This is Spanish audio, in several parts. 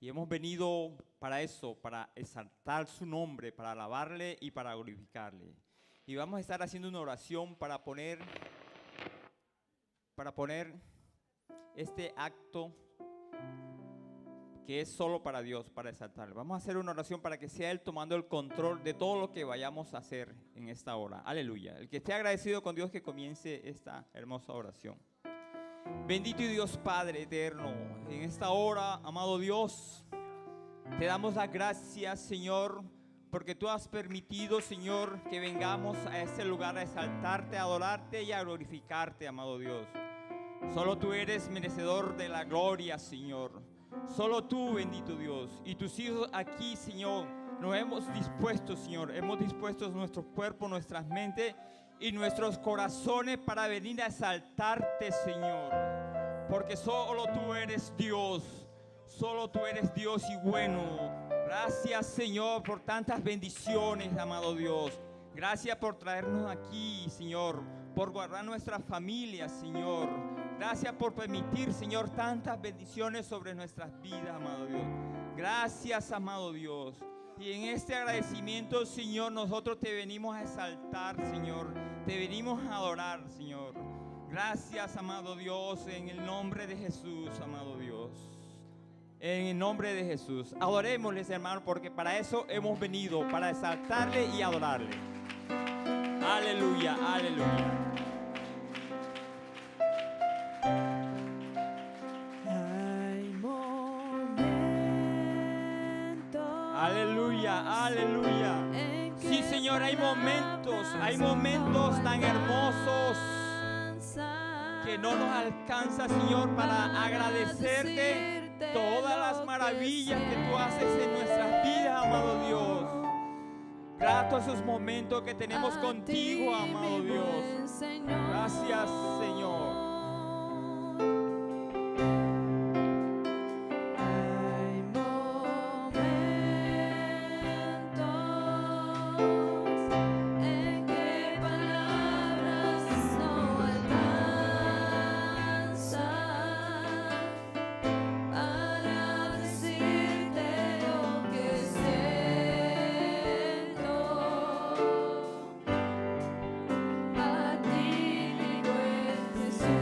Y hemos venido para eso, para exaltar su nombre, para alabarle y para glorificarle. Y vamos a estar haciendo una oración para poner este acto que es solo para Dios, para exaltarle. Vamos a hacer una oración para que sea Él tomando el control de todo lo que vayamos a hacer en esta hora. Aleluya. El que esté agradecido con Dios, que comience esta hermosa oración. Bendito y Dios Padre eterno, en esta hora, amado Dios, te damos las gracias, Señor, porque tú has permitido, Señor, que vengamos a este lugar a exaltarte, a adorarte y a glorificarte, amado Dios. Solo tú eres merecedor de la gloria, Señor. Solo tú, bendito Dios. Y tus hijos aquí, Señor, nos hemos dispuesto, Señor. Hemos dispuesto nuestro cuerpo, nuestras mentes y nuestros corazones para venir a exaltarte, Señor. Porque solo tú eres Dios. Solo tú eres Dios y bueno. Gracias, Señor, por tantas bendiciones, amado Dios. Gracias por traernos aquí, Señor. Por guardar nuestras familias, Señor. Gracias por permitir, Señor, tantas bendiciones sobre nuestras vidas, amado Dios. Gracias, amado Dios. Y en este agradecimiento, Señor, nosotros te venimos a exaltar, Señor. Te venimos a adorar, Señor. Gracias, amado Dios, en el nombre de Jesús, amado Dios. En el nombre de Jesús. Adorémosles, hermano, porque para eso hemos venido, para exaltarle y adorarle. Aleluya, aleluya. Aleluya, aleluya. Sí, Señor, hay momentos tan hermosos que no nos alcanza, Señor, para agradecerte todas las maravillas que tú haces en nuestras vidas, amado Dios. Grato a esos momentos que tenemos contigo, amado Dios. Gracias, Señor. A ti, mi buen Jesús.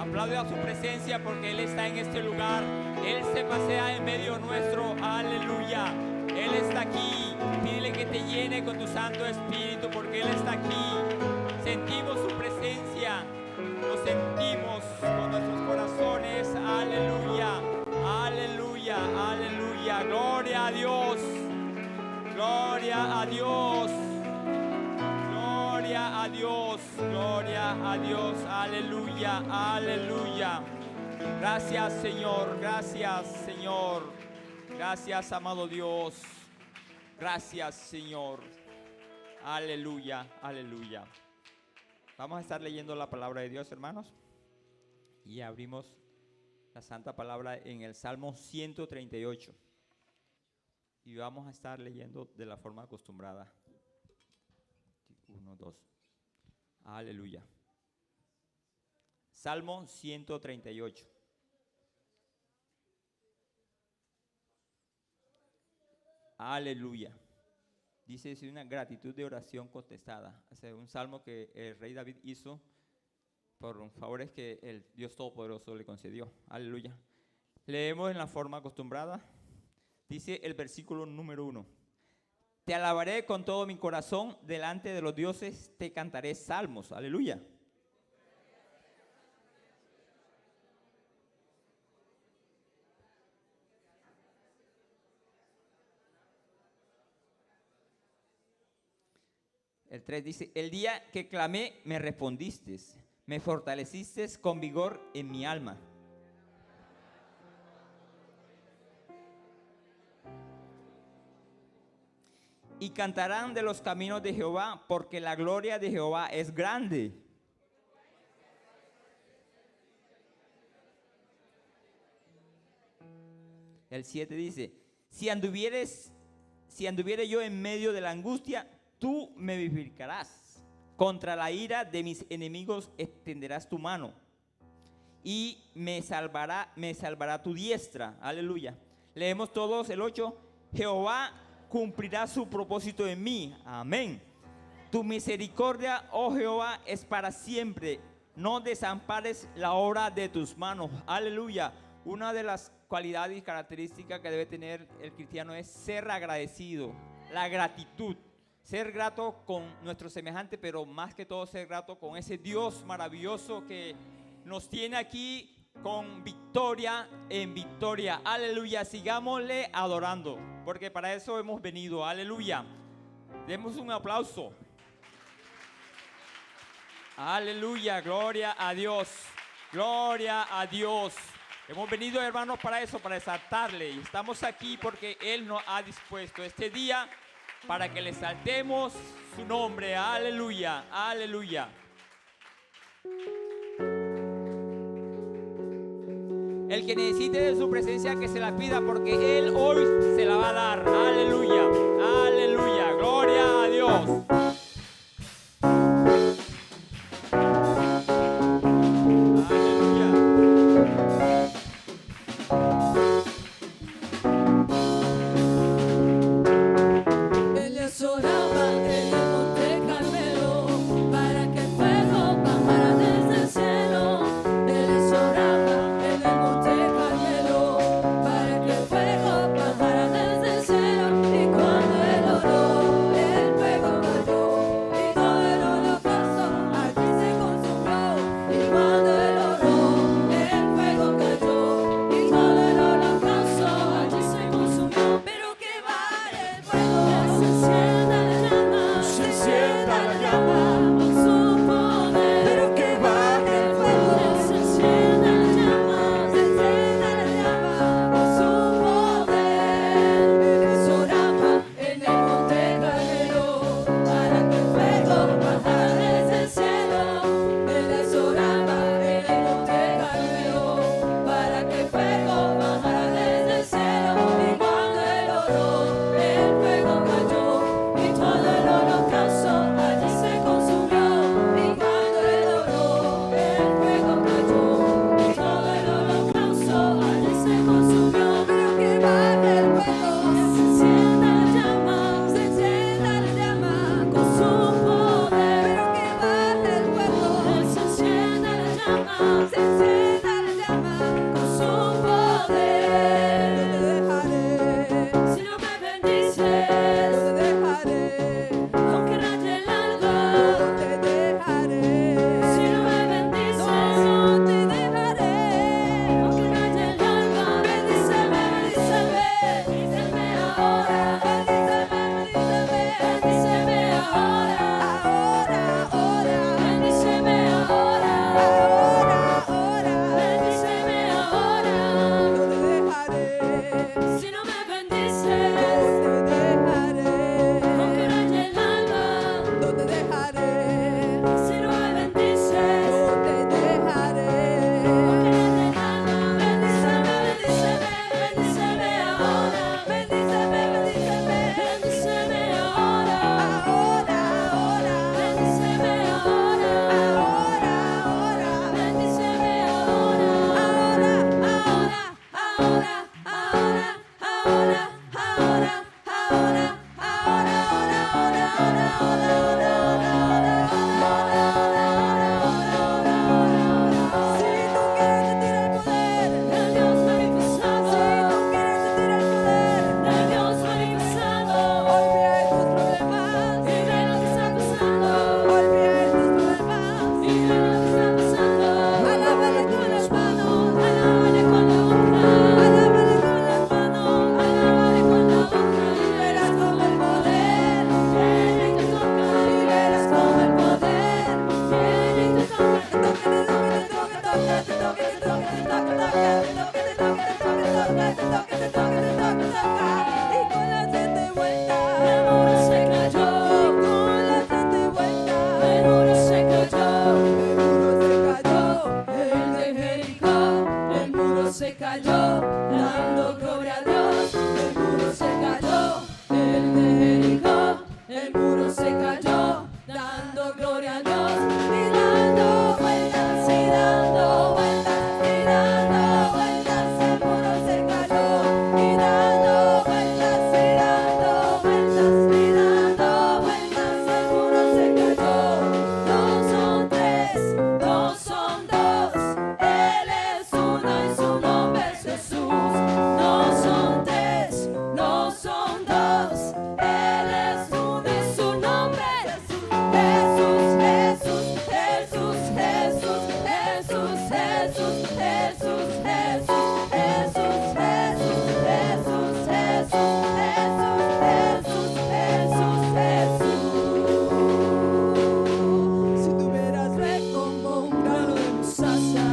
Aplaude a su presencia porque Él está en este lugar. Él se pasea en medio nuestro. Aleluya. Él está aquí. Pídele que te llene con tu Santo Espíritu porque Él está aquí. Sentimos su presencia. Lo sentimos con nuestros corazones. Aleluya. Aleluya. Aleluya. Gloria a Dios. Gloria a Dios. Gloria a Dios, gloria a Dios, aleluya, aleluya. Gracias Señor, gracias Señor, gracias amado Dios, gracias Señor, aleluya, aleluya. Vamos a estar leyendo la palabra de Dios, hermanos, y abrimos la santa palabra en el Salmo 138 y vamos a estar leyendo de la forma acostumbrada. 1, 2. Aleluya. Salmo 138. Aleluya. Dice, es una gratitud de oración contestada. Es un salmo que el rey David hizo por favores que el Dios Todopoderoso le concedió. Aleluya. Leemos en la forma acostumbrada. Dice el versículo número 1. Te alabaré con todo mi corazón, delante de los dioses te cantaré salmos. Aleluya. El 3 dice, el día que clamé me respondiste, me fortaleciste con vigor en mi alma. y cantarán de los caminos de Jehová, porque la gloria de Jehová es grande. El 7 dice, si anduviere yo en medio de la angustia, tú me vivificarás. Contra la ira de mis enemigos extenderás tu mano y me salvará tu diestra. Aleluya. Leemos todos el 8. Jehová cumplirá su propósito en mí. Amén. Tu misericordia, oh Jehová, es para siempre. No desampares la obra de tus manos. Aleluya. Una de las cualidades y características que debe tener el cristiano es ser agradecido. La gratitud. Ser grato con nuestro semejante, pero más que todo ser grato con ese Dios maravilloso que nos tiene aquí con victoria en victoria. Aleluya. Sigámosle adorando, porque para eso hemos venido. Aleluya. Demos un aplauso. Aleluya. Gloria a Dios. Gloria a Dios. Hemos venido, hermanos, para eso, para exaltarle. Y estamos aquí porque Él nos ha dispuesto este día para que le exaltemos su nombre. Aleluya. Aleluya. El que necesite de su presencia, que se la pida, porque Él hoy se la va a dar. Aleluya. Aleluya. Gloria a Dios. Amor, dando gloria a Dios. El muro se cayó, el de Jericó, el muro se cayó, dando gloria a Dios. Y dando vueltas, y dando vueltas, y dando vueltas, el muro se cayó. Y dando vueltas, y dando vueltas, y dando vueltas, el muro se cayó. No son tres, no son dos, Él es uno y su nombre es Jesús. No son tres, no son dos, Él es uno y su nombre es Jesús. Jesús, Jesús, Jesús, Jesús, Jesús, Jesús, Jesús, Jesús, Jesús, Jesús, Jesús, Jesús, Jesús. Si tuvieras fe como un grano de mostaza,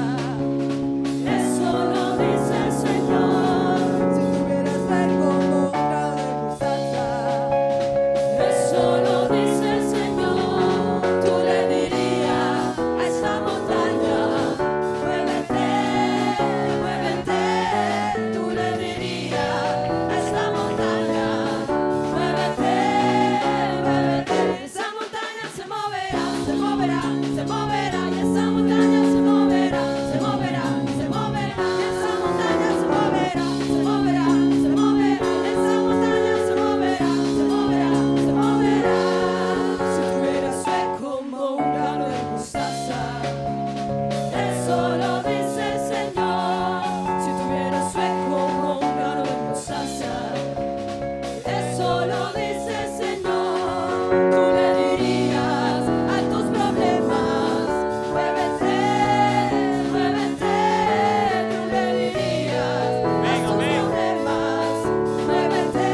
eso lo dice el Señor. Si tuvieras fe como un grano de mostaza, eso lo dice el Señor. Tú le dirías a esta montaña, muévete, muévete. Tú le dirías a esta montaña, muévete, muévete. Esa montaña se moverá, se moverá, se moverá. Y esa montaña se moverá, se moverá, se moverá. Y esa montaña se moverá, se moverá, se moverá. Esa montaña se moverá, se moverá, se moverá. Si tuvieras fe como un grano de mostaza, eso lo dice el Señor. Si tuvieras fe como un grano de mostaza, eso lo dice el Señor. Tú le dirías a tus problemas, muévete, muévete. Tú le dirías a tus problemas, muévete,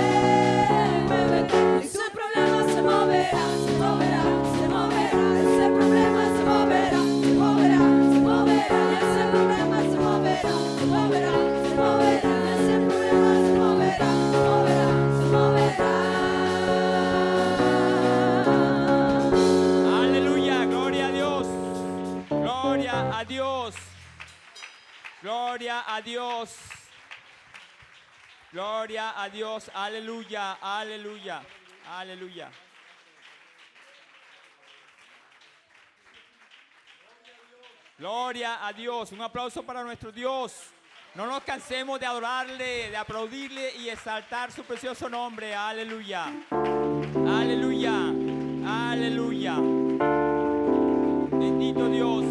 muévete. Y su problema se moverá, se moverá, se moverá. Ese problema se moverá, se moverá, se moverá. Y ese problema se moverá, se moverá, se moverá. Y ese problema se moverá, se moverá, se moverá. Aleluya, gloria a Dios. Gloria a Dios. Gloria a Dios. Gloria a Dios. Aleluya, aleluya, aleluya. Gloria a Dios. Un aplauso para nuestro Dios. No nos cansemos de adorarle, de aplaudirle y exaltar su precioso nombre. Aleluya. Aleluya. Aleluya. Bendito Dios.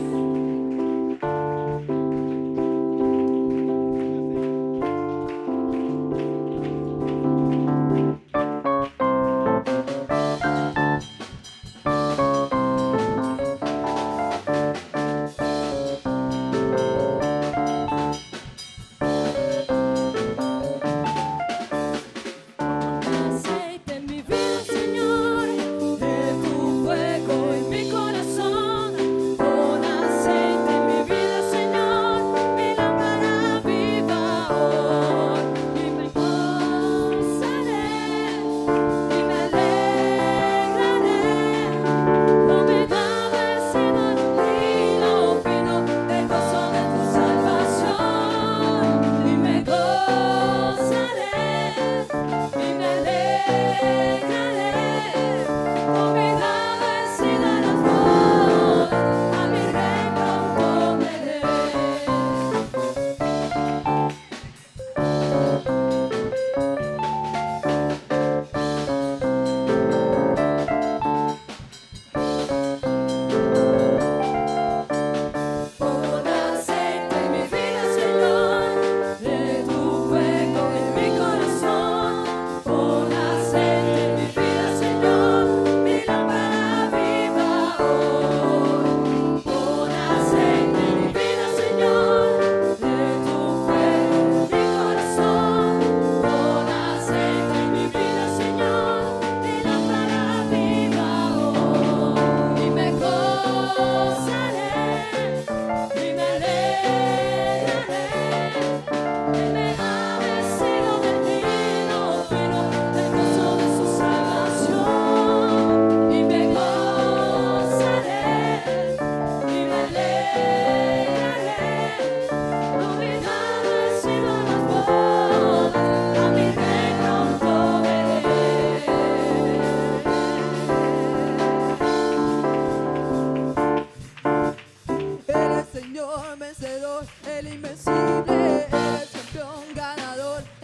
Aceite en mi vida, Señor, de tu fuego en mi corazón. Pon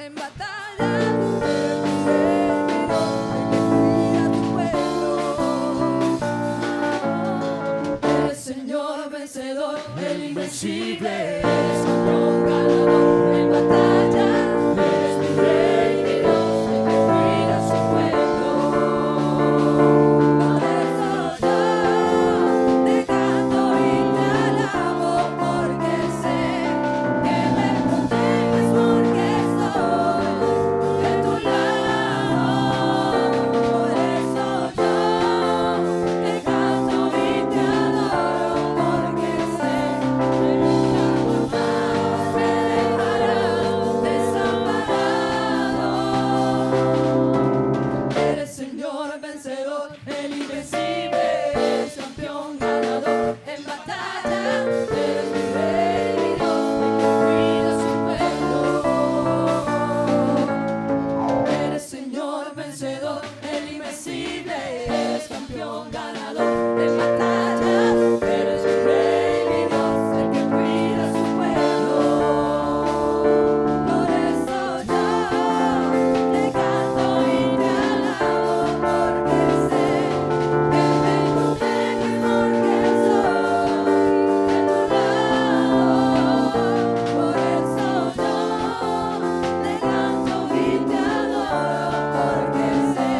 en batalla. Eres Señor vencedor, el invencible. Eres campeón ganador en batalla. Eres mi rey, mi Dios, el que cuida a su pueblo. Por eso yo te canto y te alabo, porque sé que me proteges, porque estoy de tu lado. Por eso yo te canto y te adoro, porque sé que nunca jamás me dejarás desamparado. Eres Señor vencedor, el invencible, eres campeón ganador en batalla. Eres mi rey, mi Dios, el que cuida a su pueblo. Eres Señor vencedor, el invencible, eres campeón ganador en batalla. Eres mi rey, mi Dios, el que cuida a su pueblo. Por eso yo te canto y te alabo, porque sé que me proteges, porque soy de tu lado. Por eso yo te canto y te adoro, porque sé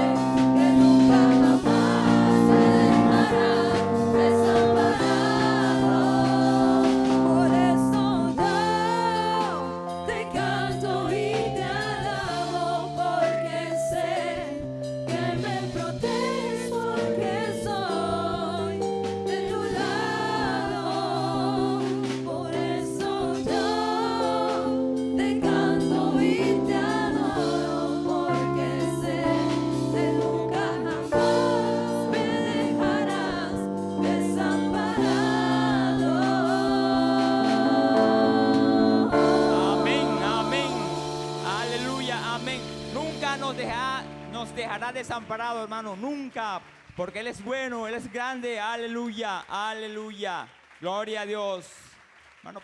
que nunca jamás me dejarás desamparado. Por eso yo te canto y te alabo, porque sé que me proteges, porque soy de tu lado. Por eso yo te canto y te adoro, porque sé que nunca jamás me dejarás desamparado. Amén, amén. Aleluya, amén. Nunca nos dejará desamparado, hermano. Nunca. Porque Él es bueno, Él es grande. Aleluya, aleluya. Gloria a Dios. Hermano,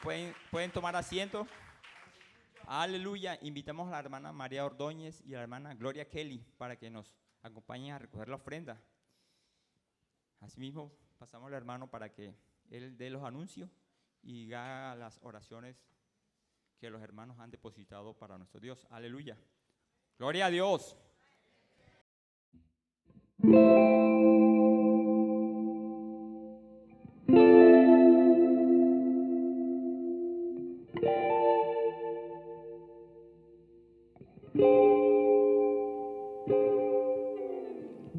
¿pueden tomar asiento? Aleluya. Invitamos a la hermana María Ordóñez y a la hermana Gloria Kelly para que nos acompañen a recoger la ofrenda. Asimismo, pasamos al hermano para que él dé los anuncios y haga las oraciones que los hermanos han depositado para nuestro Dios. Aleluya. Gloria a Dios.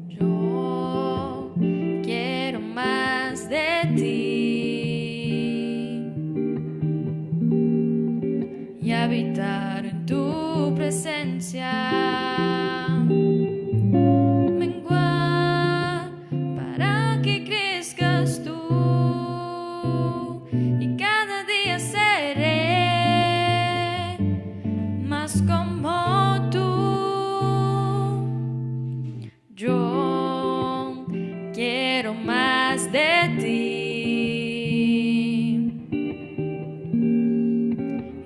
Yo quiero más de ti y habitar en tu presencia. Menguar para que crezcas tú y cada día seré más como tú. Yo quiero más de ti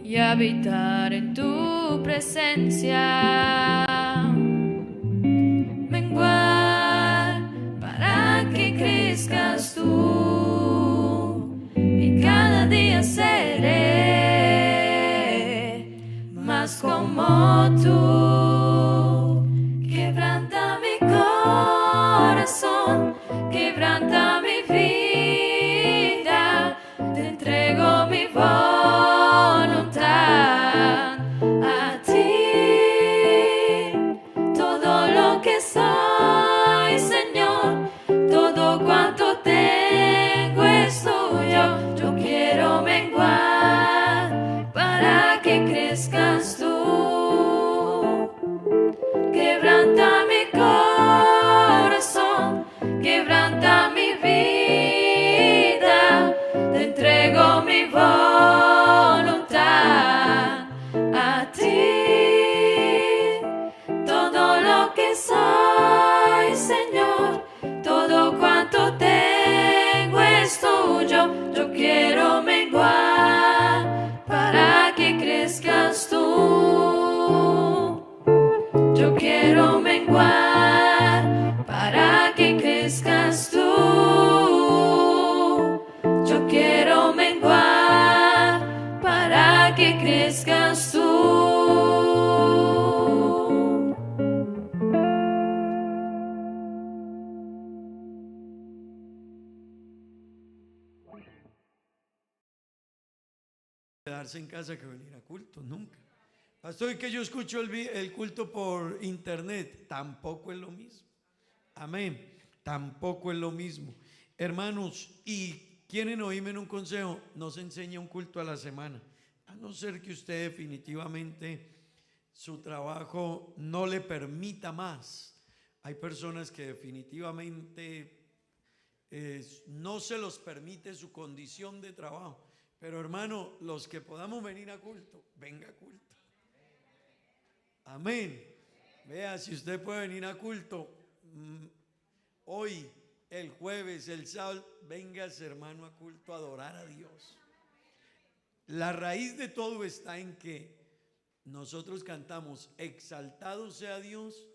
y habitar en tu presencia. Menguar para que crezcas tú y cada día seré más como tú. Quebranta mi corazón, quebranta mi vida, te entrego mi voluntad a ti. Todo lo que soy, Señor, todo cuanto tengo es tuyo. Yo quiero menguar para que crezcas tú. Quebranta mi corazón, quebranta mi vida. quedarse en casa que venir a culto, nunca. Pastor, es que yo escucho el culto por internet, tampoco es lo mismo. Amén, tampoco es lo mismo. Hermanos, y quieren oírme en un consejo, no se enseña un culto a la semana, a no ser que usted definitivamente su trabajo no le permita más. Hay personas que definitivamente no se los permite su condición de trabajo. Pero hermano, los que podamos venir a culto, venga a culto. Amén. Vea, si usted puede venir a culto hoy, el jueves, el sábado, véngase hermano a culto a adorar a Dios. La raíz de todo está en que nosotros cantamos exaltado sea Dios,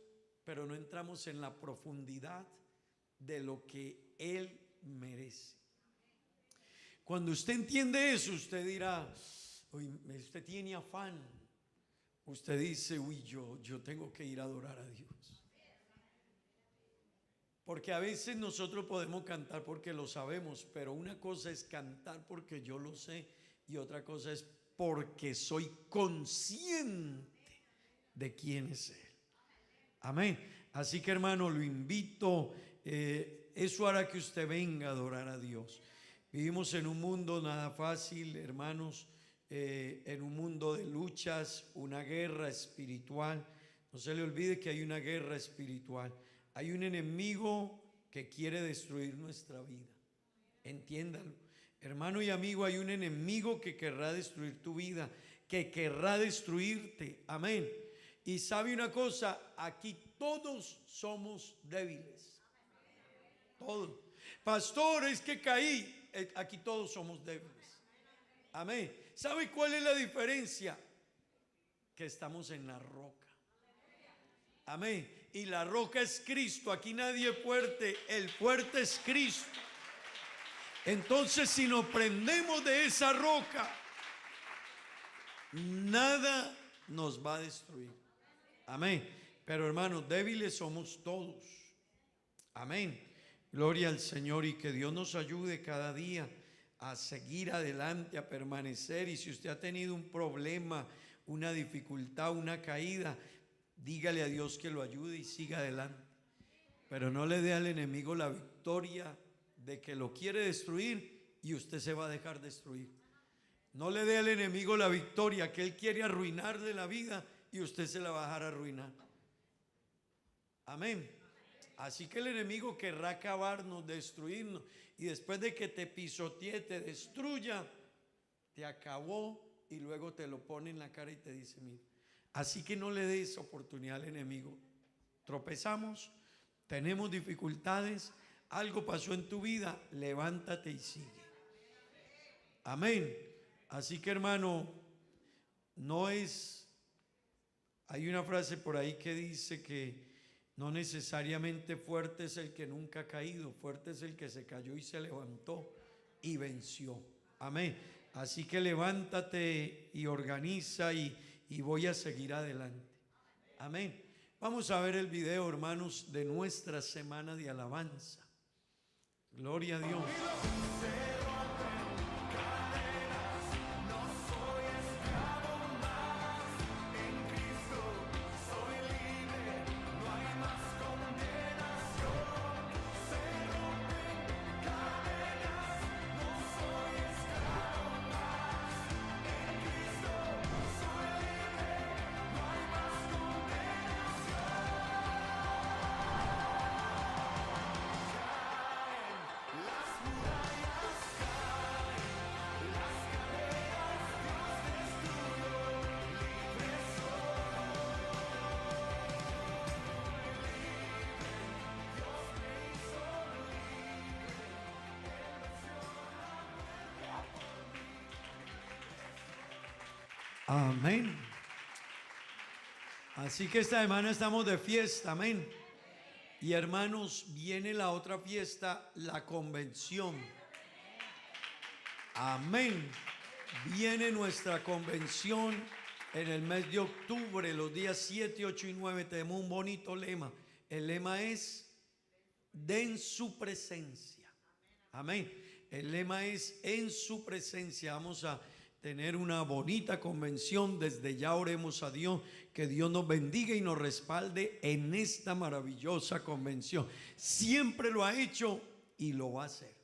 pero no entramos en la profundidad de lo que Él merece. Cuando usted entiende eso, usted dirá, uy, usted tiene afán. Usted dice, uy, yo tengo que ir a adorar a Dios. Porque a veces nosotros podemos cantar porque lo sabemos, pero una cosa es cantar porque yo lo sé y otra cosa es porque soy consciente de quién es Él. Amén. Así que hermano, lo invito, eso hará que usted venga a adorar a Dios. Vivimos en un mundo nada fácil, hermanos, en un mundo de luchas, una guerra espiritual. No se le olvide que hay una guerra espiritual. Hay un enemigo que quiere destruir nuestra vida. Entiéndalo. Hermano y amigo, hay un enemigo que querrá destruir tu vida, que querrá destruirte. Amén. Y sabe una cosa, aquí todos somos débiles. Todos. Pastor, es que caí. Aquí todos somos débiles. Amén. ¿Sabe cuál es la diferencia? Que estamos en la roca. Amén. Y la roca es Cristo. Aquí nadie es fuerte. El fuerte es Cristo. Entonces, si nos prendemos de esa roca, nada nos va a destruir. Amén. Pero hermanos, débiles somos todos. Amén. Gloria al Señor y que Dios nos ayude cada día a seguir adelante, a permanecer. Y si usted ha tenido un problema, una dificultad, una caída, dígale a Dios que lo ayude y siga adelante. Pero no le dé al enemigo la victoria de que lo quiere destruir y usted se va a dejar destruir. No le dé al enemigo la victoria que él quiere arruinarle la vida y usted se la va a dejar arruinar. Amén. Así que el enemigo querrá acabarnos, destruirnos, y después de que te pisotee, te destruya, te acabó y luego te lo pone en la cara y te dice, mira. Así que no le des oportunidad al enemigo. Tropezamos, tenemos dificultades, algo pasó en tu vida, levántate y sigue. Amén. Así que hermano, hay una frase por ahí que dice que no necesariamente fuerte es el que nunca ha caído, fuerte es el que se cayó y se levantó y venció. Amén. Así que levántate y organiza y voy a seguir adelante. Amén. Vamos a ver el video, hermanos, de nuestra semana de alabanza. Gloria a Dios. Amén. Así que esta semana estamos de fiesta, amén. Y hermanos, viene la otra fiesta, la convención. Amén. Viene nuestra convención en el mes de octubre, los días 7, 8 y 9. Tenemos un bonito lema. El lema es, den su presencia. Amén. El lema es, en su presencia. Vamos a tener una bonita convención. Desde ya oremos a Dios que Dios nos bendiga y nos respalde en esta maravillosa convención. Siempre lo ha hecho y lo va a hacer.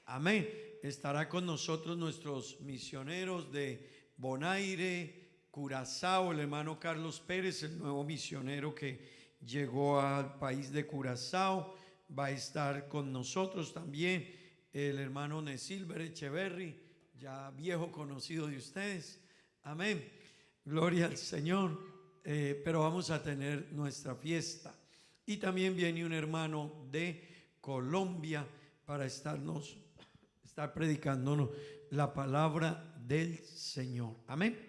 Amén. Estará con nosotros nuestros misioneros de Bonaire, Curazao, el hermano Carlos Pérez, el nuevo misionero que llegó al país de Curazao. Va a estar con nosotros también el hermano Nesilber Echeverry, ya viejo conocido de ustedes. Amén. Gloria al Señor. Pero vamos a tener nuestra fiesta. Y también viene un hermano de Colombia para estar predicándonos la palabra del Señor. Amén.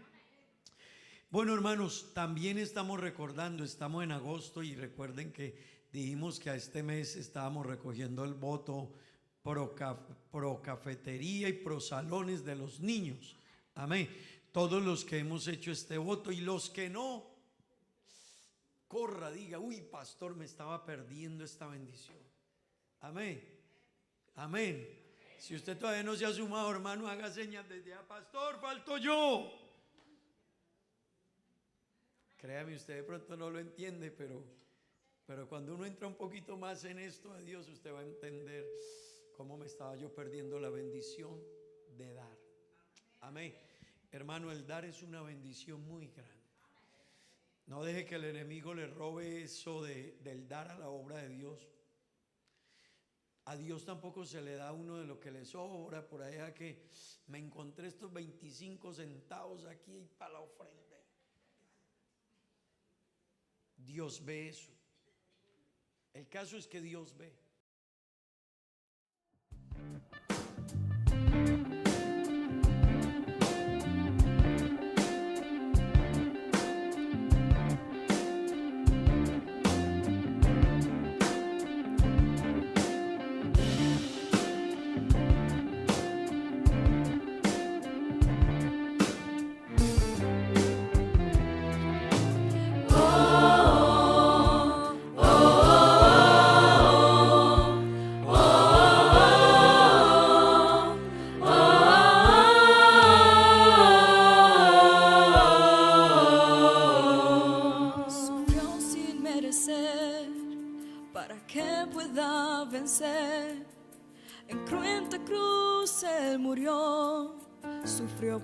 Bueno, hermanos, también estamos recordando, estamos en agosto y recuerden que dijimos que a este mes estábamos recogiendo el voto pro cafetería y pro salones de los niños. Amén. Todos los que hemos hecho este voto y los que no, corra, diga: uy, pastor, me estaba perdiendo esta bendición. Amén. Amén. Si usted todavía no se ha sumado, hermano, haga señas desde allá: pastor, falto yo. Créame, usted de pronto no lo entiende, pero cuando uno entra un poquito más en esto de Dios, usted va a entender cómo me estaba yo perdiendo la bendición de dar. Amén. Hermano, el dar es una bendición muy grande. No deje que el enemigo le robe eso del dar a la obra de Dios. A Dios tampoco se le da a uno de lo que le sobra. Por allá que me encontré estos 25 centavos aquí para la ofrenda. Dios ve eso. El caso es que Dios ve.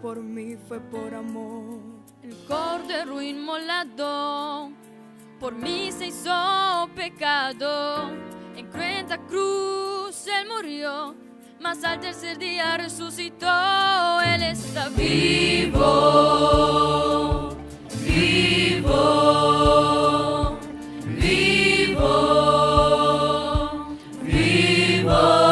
Por mí fue por amor. El cordero inmolado por mí se hizo pecado. En cruenta cruz él murió, mas al tercer día resucitó. Él está vivo, vivo, vivo, vivo.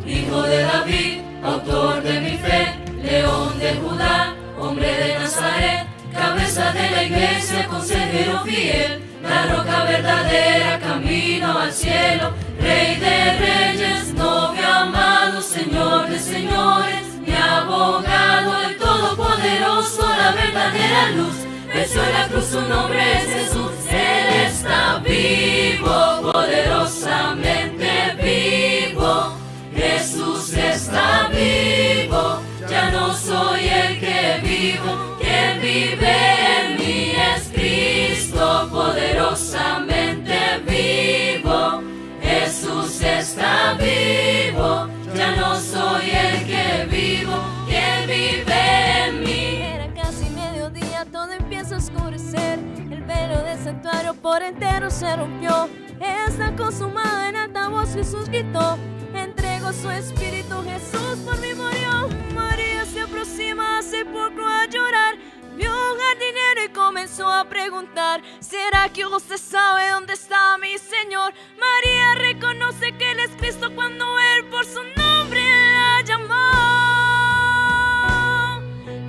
Hijo de David, autor de mi fe, León de Judá, hombre de Nazaret, cabeza de la iglesia, consejero fiel, la roca verdadera, camino al cielo, Rey de reyes, novio amado, Señor de señores, mi abogado, el todopoderoso, la verdadera luz, venció en la cruz, su nombre es Jesús. Él está vivo, poderosamente vivo, Jesús está vivo. Ya no soy el que vivo, quien vive en mí es Cristo, poderosamente vivo. Jesús está vivo, ya no soy el que vivo, quien vive en mí. Era casi mediodía, todo empieza a oscurecer. El velo del santuario por entero se rompió. Está consumado, en alta voz Jesús gritó. Entregó su espíritu, Jesús por mí murió. María se aproxima al sepulcro a llorar. Vio un jardinero y comenzó a preguntar: ¿será que usted sabe dónde está mi Señor? María reconoce que Él es Cristo cuando Él por su nombre la llamó.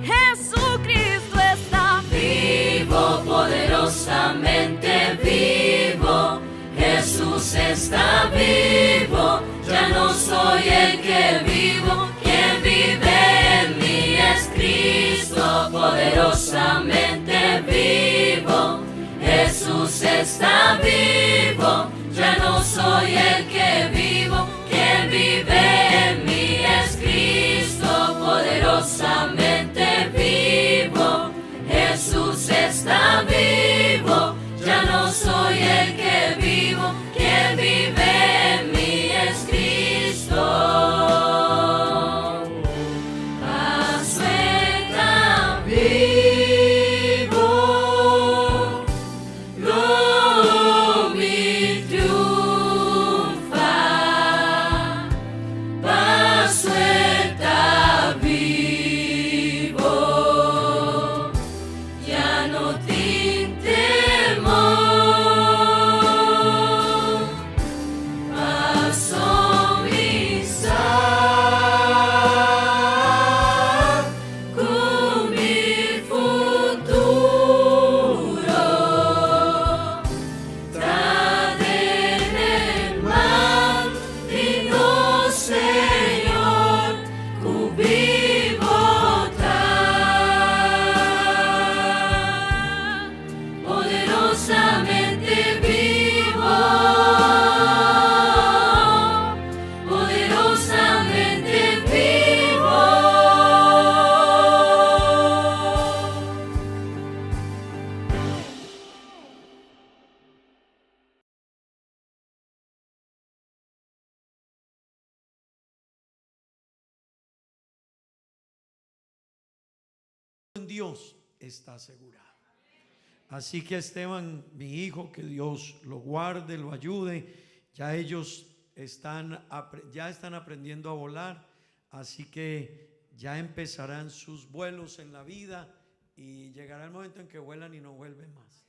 Jesucristo está vivo, poderosamente vivo. Jesús está vivo, ya no soy el que vivo, quien vive en mí es Cristo, poderosamente vivo. Jesús está vivo, ya no soy el que vivo, quien vive en mí es Cristo, poderosamente no tinc temor, paz somisa con mi futuro, tad en el man digno Señor, vivo poderosamente vivo, poderosamente vivo. En Dios está asegurado. Así que Esteban, mi hijo, que Dios lo guarde, lo ayude. Ya ellos ya están aprendiendo a volar, así que ya empezarán sus vuelos en la vida y llegará el momento en que vuelan y no vuelven más.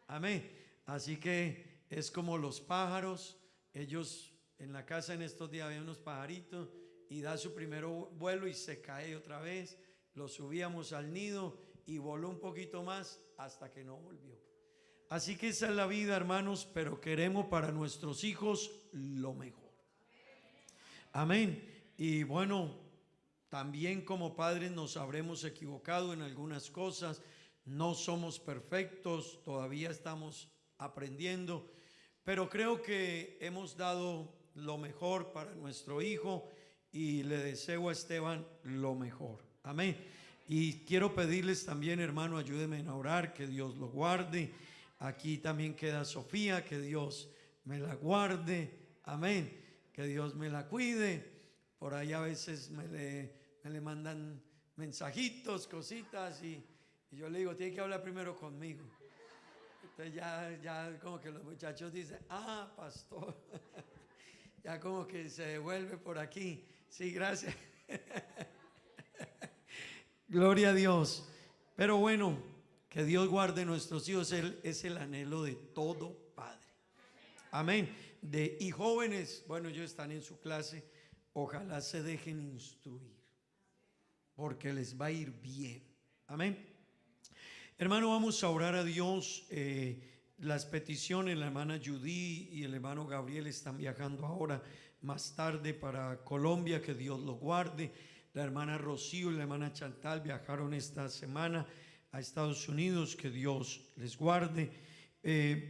Amén. Así que es como los pájaros. Ellos en la casa en estos días había unos pajaritos y da su primer vuelo y se cae otra vez. Lo subíamos al nido y voló un poquito más hasta que no volvió. Así que esa es la vida, hermanos, pero queremos para nuestros hijos lo mejor. Amén. Y bueno, también como padres nos habremos equivocado en algunas cosas. No somos perfectos, todavía estamos aprendiendo, pero creo que hemos dado lo mejor para nuestro hijo y le deseo a Esteban lo mejor. Amén. Y quiero pedirles también, hermano, ayúdenme a orar, que Dios lo guarde. Aquí también queda Sofía, que Dios me la guarde. Amén. Que Dios me la cuide. Por ahí a veces me le mandan mensajitos, cositas y yo le digo, tiene que hablar primero conmigo. Entonces ya como que los muchachos dicen, pastor. Ya como que se devuelve por aquí. Sí, gracias. Gloria a Dios. Pero bueno, que Dios guarde nuestros hijos. Él es el anhelo de todo padre. Amén. Y jóvenes, bueno, ellos están en su clase. Ojalá se dejen instruir, porque les va a ir bien. Amén. Hermano, vamos a orar a Dios. Las peticiones, la hermana Judy y el hermano Gabriel están viajando ahora más tarde para Colombia. Que Dios los guarde. La hermana Rocío y la hermana Chantal viajaron esta semana a Estados Unidos. Que Dios les guarde.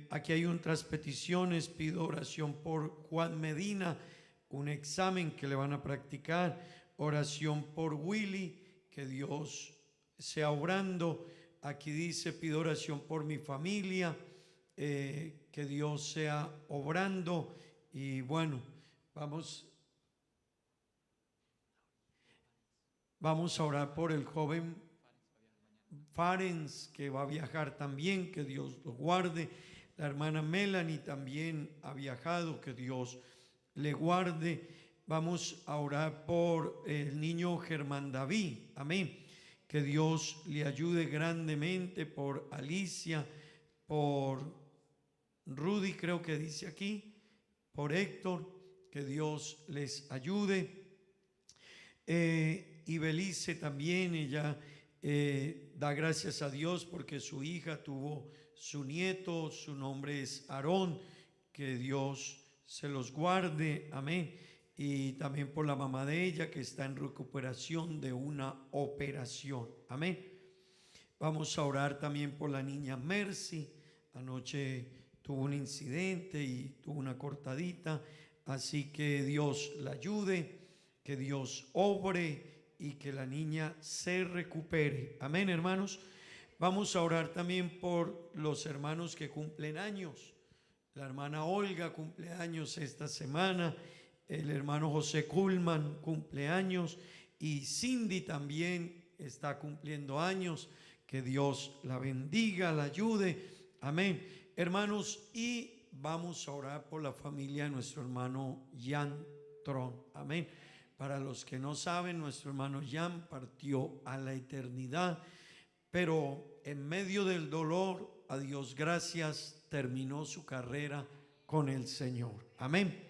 Aquí hay otras peticiones. Pido oración por Juan Medina, un examen que le van a practicar. Oración por Willy, que Dios sea obrando. Aquí dice, pido oración por mi familia, que Dios sea obrando. Y bueno, vamos a orar por el joven Farens, que va a viajar también, que Dios lo guarde. La hermana Melanie también ha viajado, que Dios le guarde. Vamos a orar por el niño Germán David, amén. Que Dios le ayude grandemente, por Alicia, por Rudy, creo que dice aquí, por Héctor, que Dios les ayude. Y Belice también, ella da gracias a Dios porque su hija tuvo su nieto, su nombre es Aarón. Que Dios se los guarde, amén. Y también por la mamá de ella, que está en recuperación de una operación, amén. Vamos a orar también por la niña Mercy. Anoche tuvo un incidente y tuvo una cortadita, así que Dios la ayude, que Dios obre y que la niña se recupere, amén, hermanos. Vamos a orar también por los hermanos que cumplen años. La hermana Olga cumple años esta semana. El hermano José Kuhlman cumple años y Cindy también está cumpliendo años. Que Dios la bendiga, la ayude, amén, hermanos. Y vamos a orar por la familia de nuestro hermano Jan Tron, amén. Para los que no saben, nuestro hermano Jan partió a la eternidad, pero en medio del dolor, a Dios gracias, terminó su carrera con el Señor. Amén.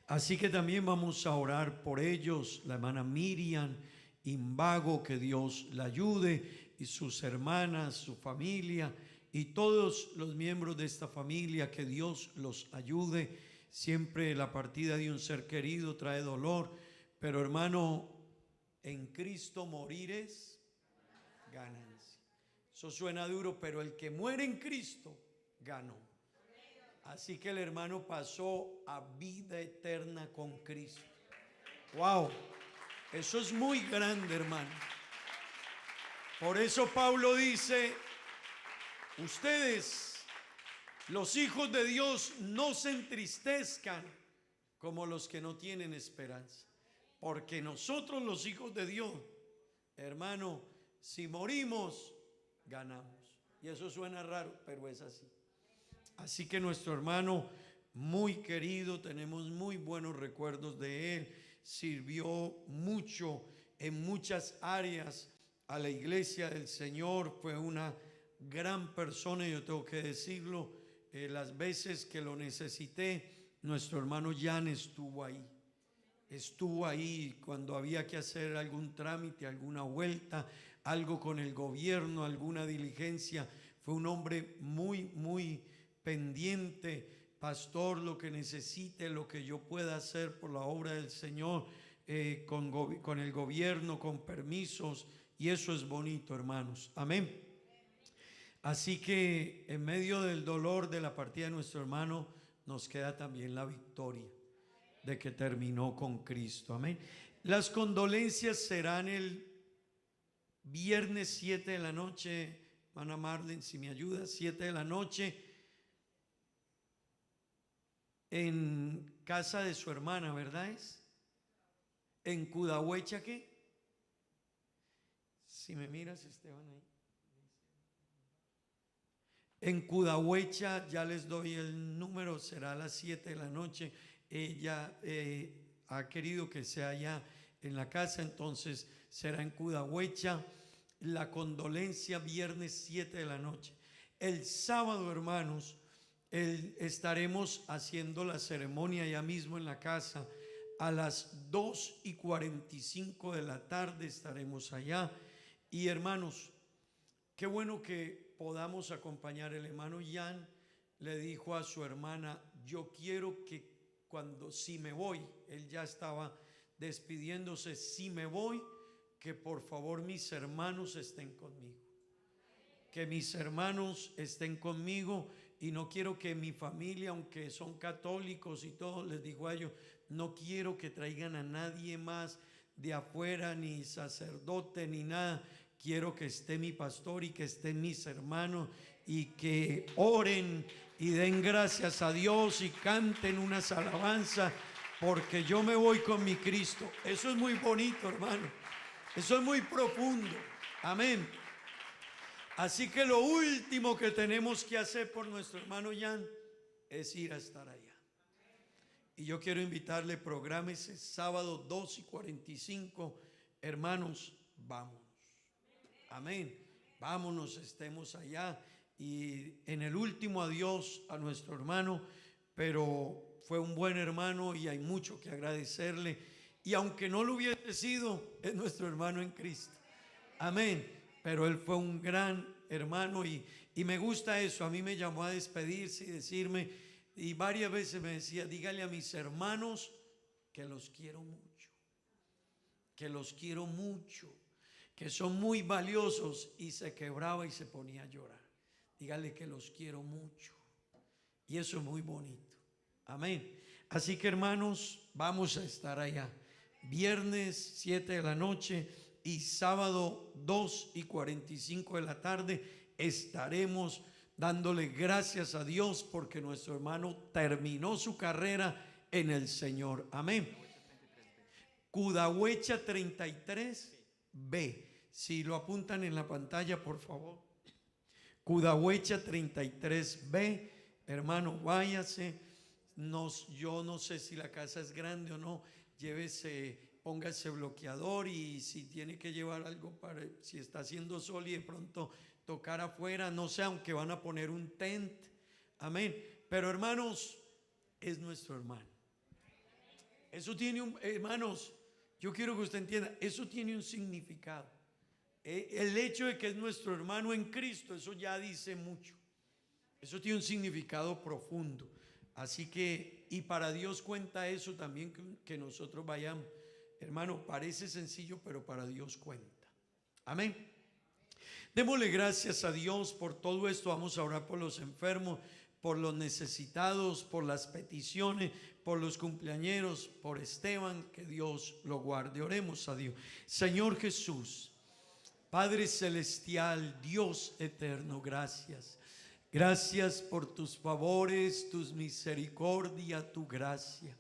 Así que también vamos a orar por ellos, la hermana Miriam Imbago, que Dios la ayude, y sus hermanas, su familia y todos los miembros de esta familia, que Dios los ayude. Siempre la partida de un ser querido trae dolor, pero hermano, en Cristo morir es ganancia. Eso suena duro, pero el que muere en Cristo ganó. Así que el hermano pasó a vida eterna con Cristo. Wow, eso es muy grande, hermano. Por eso Pablo dice: ustedes, los hijos de Dios, no se entristezcan como los que no tienen esperanza. Porque nosotros, los hijos de Dios, hermano, si morimos, ganamos. Y eso suena raro, pero es así. Así que nuestro hermano, muy querido, tenemos muy buenos recuerdos de él. Sirvió mucho en muchas áreas a la iglesia del Señor. Fue una gran persona, yo tengo que decirlo. Las veces que lo necesité, nuestro hermano Jan estuvo ahí. Estuvo ahí cuando había que hacer algún trámite, alguna vuelta, algo con el gobierno, alguna diligencia. Fue un hombre muy pendiente. Pastor, lo que necesite, lo que yo pueda hacer por la obra del Señor, con el gobierno, con permisos, y eso es bonito, hermanos. Amén. Así que en medio del dolor de la partida de nuestro hermano, nos queda también la victoria de que terminó con Cristo. Amén. Las condolencias serán el viernes 7 de la noche. Hermana Marlene, si me ayuda, 7 de la noche, en casa de su hermana, ¿verdad? Es en Cudahuecha, ¿qué? Si me miras, Esteban, ahí. En Cudahuecha, ya les doy el número, será a las 7 de la noche. Ella ha querido que sea allá en la casa, entonces será en Cudahuecha. La condolencia viernes 7 de la noche. El sábado, hermanos, estaremos haciendo la ceremonia ya mismo en la casa. A las 2:45 de la tarde estaremos allá. Y hermanos, qué bueno que podamos acompañar. El hermano Jan le dijo a su hermana: yo quiero que si me voy, él ya estaba despidiéndose, si me voy, que por favor mis hermanos estén conmigo. Que mis hermanos estén conmigo, y no quiero que mi familia, aunque son católicos y todo, les digo a ellos, no quiero que traigan a nadie más de afuera, ni sacerdote, ni nada. Quiero que esté mi pastor y que estén mis hermanos, y que oren y den gracias a Dios y canten unas alabanzas, porque yo me voy con mi Cristo. Eso es muy bonito, hermano. Eso es muy profundo. Amén. Así que lo último que tenemos que hacer por nuestro hermano Jan es ir a estar allá. Y yo quiero invitarle, prográmese sábado 2:45. Hermanos, vámonos. Amén. Vámonos, estemos allá. Y en el último adiós a nuestro hermano, pero fue un buen hermano y hay mucho que agradecerle. Y aunque no lo hubiese sido, es nuestro hermano en Cristo. Amén. Pero él fue un gran hermano y me gusta eso. A mí me llamó a despedirse y decirme, y varias veces me decía: dígale a mis hermanos que los quiero mucho, que los quiero mucho, que son muy valiosos. Y se quebraba y se ponía a llorar. Dígale que los quiero mucho. Y eso es muy bonito. Amén. Así que, hermanos, vamos a estar allá. Viernes 7 de la noche y sábado 2:45 de la tarde estaremos dándole gracias a Dios porque nuestro hermano terminó su carrera en el Señor. Amén. Cudahuecha 33B. Si lo apuntan en la pantalla, por favor. Cudahuecha 33B. Hermano, váyase. Yo no sé si la casa es grande o no. Llévese, póngase bloqueador, y si tiene que llevar algo si está haciendo sol y de pronto tocar afuera, no sé, aunque van a poner un tent, amén. Pero hermanos, es nuestro hermano. Eso tiene un, hermanos, yo quiero que usted entienda, eso tiene un significado. El hecho de que es nuestro hermano en Cristo, eso ya dice mucho. Eso tiene un significado profundo. Así que, y para Dios cuenta eso también, que nosotros vayamos. Hermano, parece sencillo, pero para Dios cuenta. Amén. Démosle gracias a Dios por todo esto. Vamos a orar por los enfermos, por los necesitados, por las peticiones, por los cumpleañeros, por Esteban, que Dios lo guarde. Oremos a Dios. Señor Jesús, Padre celestial, Dios eterno, gracias. Gracias por tus favores, tus misericordia, tu gracia.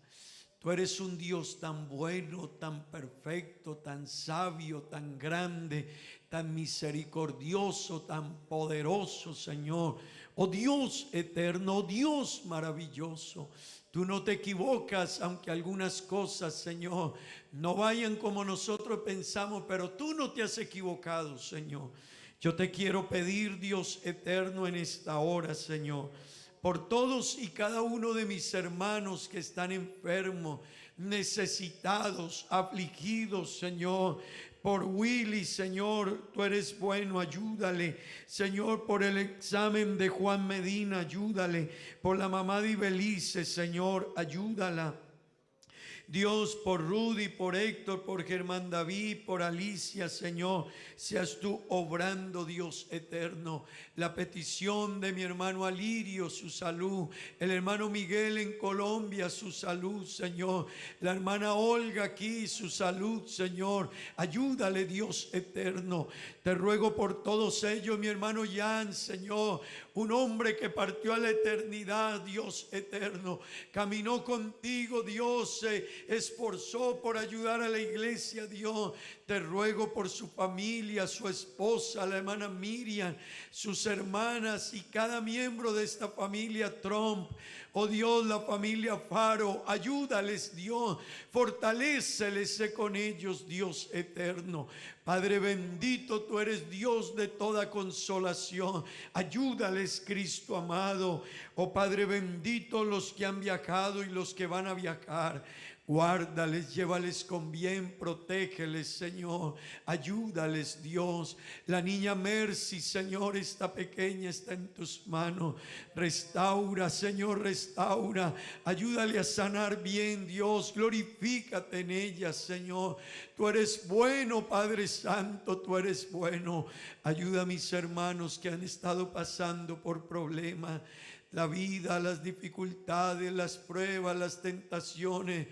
Tú eres un Dios tan bueno, tan perfecto, tan sabio, tan grande, tan misericordioso, tan poderoso, Señor. Oh Dios eterno, oh Dios maravilloso. Tú no te equivocas, aunque algunas cosas, Señor, no vayan como nosotros pensamos, pero tú no te has equivocado, Señor. Yo te quiero pedir, Dios eterno, en esta hora, Señor, por todos y cada uno de mis hermanos que están enfermos, necesitados, afligidos, Señor. Por Willy, Señor, tú eres bueno, ayúdale. Señor, por el examen de Juan Medina, ayúdale. Por la mamá de Ibelice, Señor, ayúdala. Dios, por Rudy, por Héctor, por Germán David, por Alicia, Señor, seas tú obrando, Dios eterno. La petición de mi hermano Alirio, su salud. El hermano Miguel en Colombia, su salud, Señor. La hermana Olga aquí, su salud, Señor. Ayúdale, Dios eterno. Te ruego por todos ellos, mi hermano Jan, Señor. Un hombre que partió a la eternidad, Dios eterno. Caminó contigo, Dios, se esforzó por ayudar a la iglesia, Dios. Te ruego por su familia, su esposa, la hermana Miriam, sus hermanas y cada miembro de esta familia Trump. Oh Dios, la familia Faro, ayúdales, Dios, fortaléceles con ellos, Dios eterno. Padre bendito, tú eres Dios de toda consolación. Ayúdales, Cristo amado. Oh Padre bendito, los que han viajado y los que van a viajar. Guárdales, llévales con bien, protégeles, Señor. Ayúdales, Dios. La niña Mercy, Señor, esta pequeña está en tus manos. Restaura, Señor, restaura. Ayúdale a sanar bien, Dios. Glorifícate en ella, Señor. Tú eres bueno, Padre Santo, tú eres bueno. Ayuda a mis hermanos que han estado pasando por problemas. La vida, las dificultades, las pruebas, las tentaciones.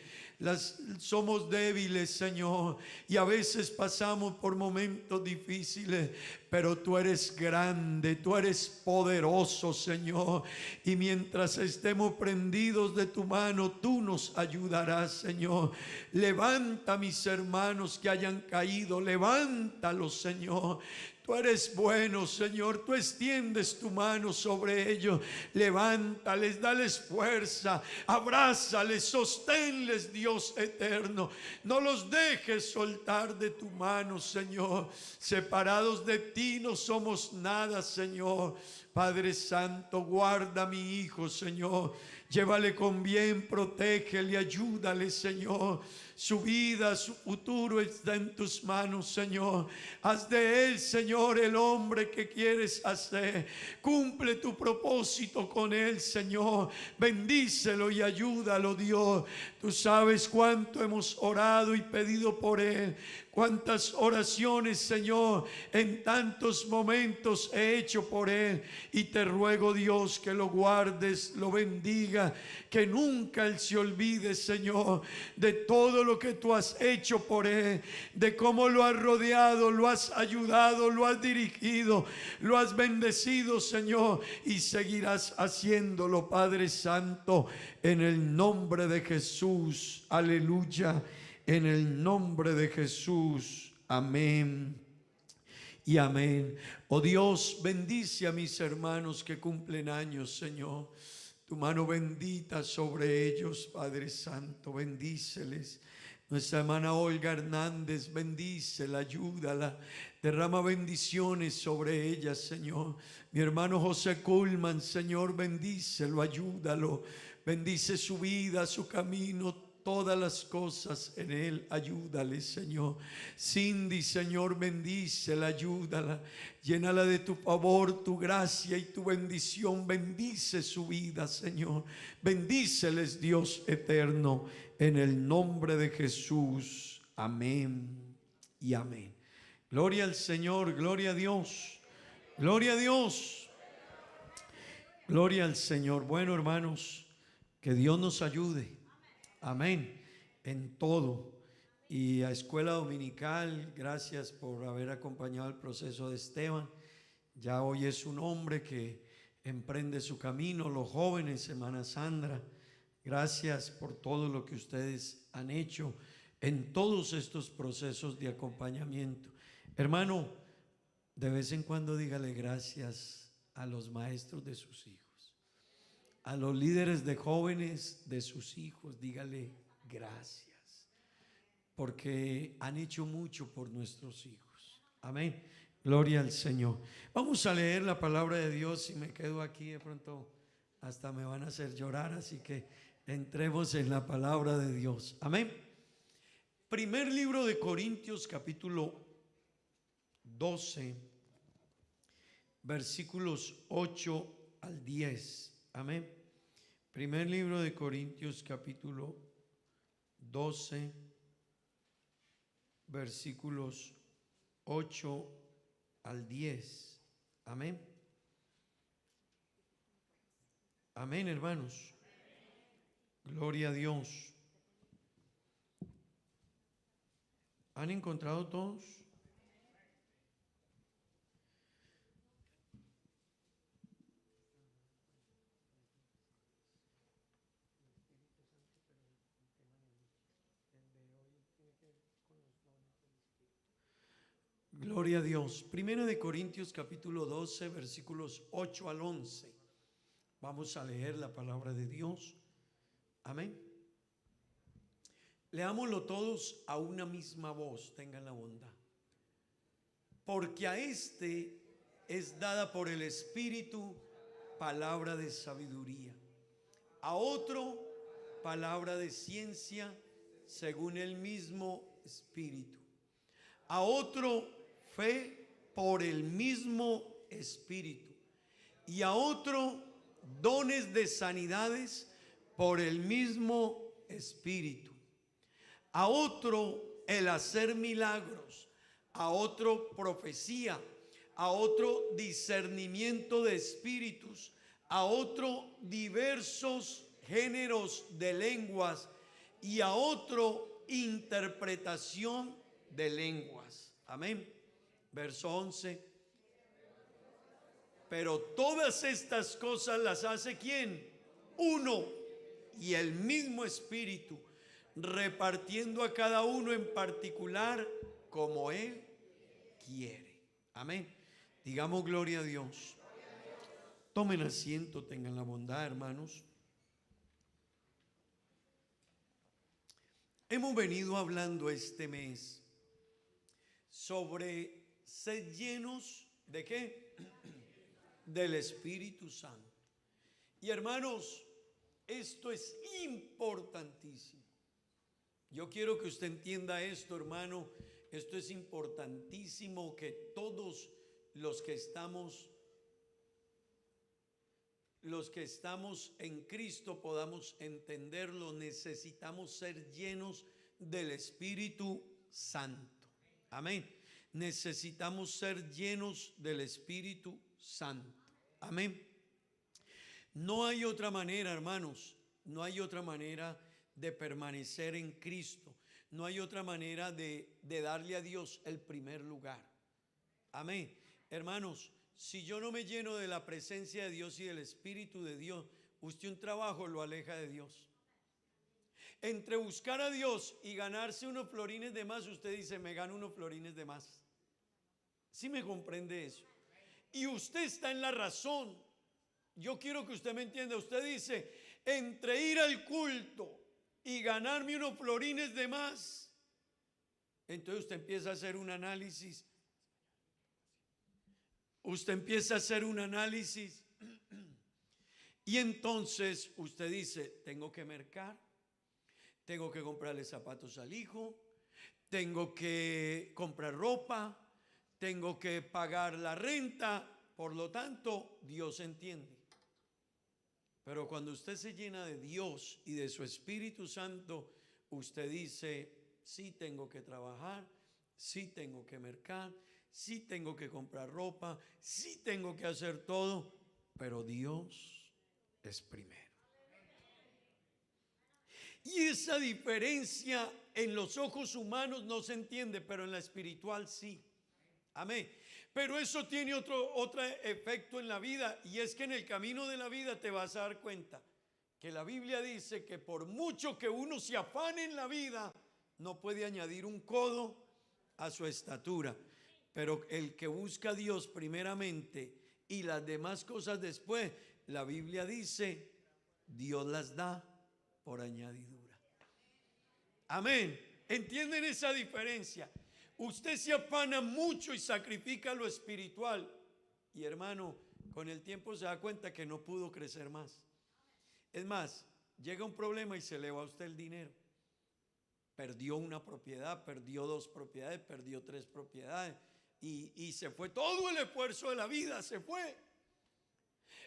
Somos débiles, Señor, y a veces pasamos por momentos difíciles, pero tú eres grande, tú eres poderoso, Señor, y mientras estemos prendidos de tu mano, tú nos ayudarás, Señor. Levanta a mis hermanos que hayan caído, levántalos, Señor. Tú eres bueno, Señor, tú extiendes tu mano sobre ellos, levántales, dales fuerza, abrázales, sosténles, Dios eterno. No los dejes soltar de tu mano, Señor. Separados de ti no somos nada, Señor. Padre Santo, guarda a mi hijo, Señor. Llévale con bien, protégele, ayúdale, Señor. Su vida, su futuro está en tus manos, Señor. Haz de él, Señor, el hombre que quieres hacer. Cumple tu propósito con él, Señor. Bendícelo y ayúdalo, Dios. Tú sabes cuánto hemos orado y pedido por él. Cuántas oraciones, Señor, en tantos momentos he hecho por él. Y te ruego, Dios, que lo guardes, lo bendiga, que nunca él se olvide, Señor, de todo lo que tú has hecho por él, de cómo lo has rodeado, lo has ayudado, lo has dirigido, lo has bendecido, Señor, y seguirás haciéndolo, Padre Santo, en el nombre de Jesús. Aleluya. En el nombre de Jesús, amén y amén. Oh Dios, bendice a mis hermanos que cumplen años, Señor. Tu mano bendita sobre ellos, Padre Santo, bendíceles. Nuestra hermana Olga Hernández, bendícela, ayúdala. Derrama bendiciones sobre ella, Señor. Mi hermano José Kuhlman, Señor, bendícelo, ayúdalo. Bendice su vida, su camino, todas las cosas en él. Ayúdale, Señor. Cindy, Señor, bendícela, ayúdala. Llénala de tu favor, tu gracia y tu bendición. Bendice su vida, Señor. Bendíceles, Dios eterno, en el nombre de Jesús. Amén y amén. Gloria al Señor, gloria a Dios, gloria a Dios, gloria al Señor. Bueno, hermanos, que Dios nos ayude, amén, en todo. Y a Escuela Dominical, gracias por haber acompañado el proceso de Esteban. Ya hoy es un hombre que emprende su camino. Los jóvenes, hermana Sandra, gracias por todo lo que ustedes han hecho en todos estos procesos de acompañamiento. Hermano, de vez en cuando dígale gracias a los maestros de sus hijos, a los líderes de jóvenes de sus hijos, dígale gracias, porque han hecho mucho por nuestros hijos. Amén. Gloria al Señor. Vamos a leer la palabra de Dios. Si me quedo aquí de pronto hasta me van a hacer llorar, así que entremos en la palabra de Dios. Amén. Primer libro de Corintios, capítulo 12, versículos 8 al 10. Amén. Primer libro de Corintios, capítulo 12, versículos 8 al 10. Amén. Amén, hermanos. Gloria a Dios. ¿Han encontrado todos? Gloria a Dios. Primera de Corintios capítulo 12, versículos 8 al 11. Vamos a leer la palabra de Dios. Amén. Leámoslo todos a una misma voz, tengan la bondad. Porque a este es dada por el Espíritu palabra de sabiduría, a otro palabra de ciencia según el mismo Espíritu, a otro fe por el mismo Espíritu, y a otro dones de sanidades por el mismo Espíritu, a otro el hacer milagros, a otro profecía, a otro discernimiento de espíritus, a otro diversos géneros de lenguas y a otro interpretación de lenguas. Amén. Verso 11. Pero todas estas cosas las hace ¿quién? Uno y el mismo Espíritu, repartiendo a cada uno en particular como Él quiere. Amén. Digamos gloria a Dios. Tomen asiento, tengan la bondad, hermanos. Hemos venido hablando este mes sobre ser llenos ¿de qué? Del Espíritu Santo. Y hermanos, esto es importantísimo. Yo quiero que usted entienda esto, hermano. Esto es importantísimo, que todos los que estamos en Cristo podamos entenderlo. Necesitamos ser llenos del Espíritu Santo. Amén. Necesitamos ser llenos del Espíritu Santo. Amén. No hay otra manera, hermanos. No hay otra manera de permanecer en Cristo. No hay otra manera de darle a Dios el primer lugar. Amén. Hermanos, si yo no me lleno de la presencia de Dios y del Espíritu de Dios, usted un trabajo lo aleja de Dios. Entre buscar a Dios y ganarse unos florines de más, usted dice, me gano unos florines de más. ¿Sí me comprende eso? Y usted está en la razón. Yo quiero que usted me entienda. Usted dice, entre ir al culto y ganarme unos florines de más, entonces usted empieza a hacer un análisis. usted empieza a hacer un análisis y entonces usted dice, tengo que mercar, tengo que comprarle zapatos al hijo, tengo que comprar ropa, tengo que pagar la renta. Por lo tanto, Dios entiende. Pero cuando usted se llena de Dios y de su Espíritu Santo, usted dice, sí tengo que trabajar, sí tengo que mercar, sí tengo que comprar ropa, sí tengo que hacer todo, pero Dios es primero. Y esa diferencia en los ojos humanos no se entiende, pero en la espiritual sí. Amén. Pero eso tiene otro efecto en la vida, y es que en el camino de la vida te vas a dar cuenta que la Biblia dice que por mucho que uno se afane en la vida, no puede añadir un codo a su estatura. Pero el que busca a Dios primeramente y las demás cosas después, la Biblia dice, Dios las da por añadidura. Amén. ¿Entienden esa diferencia? Usted se afana mucho y sacrifica lo espiritual. Y hermano, con el tiempo se da cuenta que no pudo crecer más. Es más, llega un problema y se le va a usted el dinero. Perdió una propiedad, perdió 2 propiedades, perdió 3 propiedades. Y se fue todo el esfuerzo de la vida, se fue.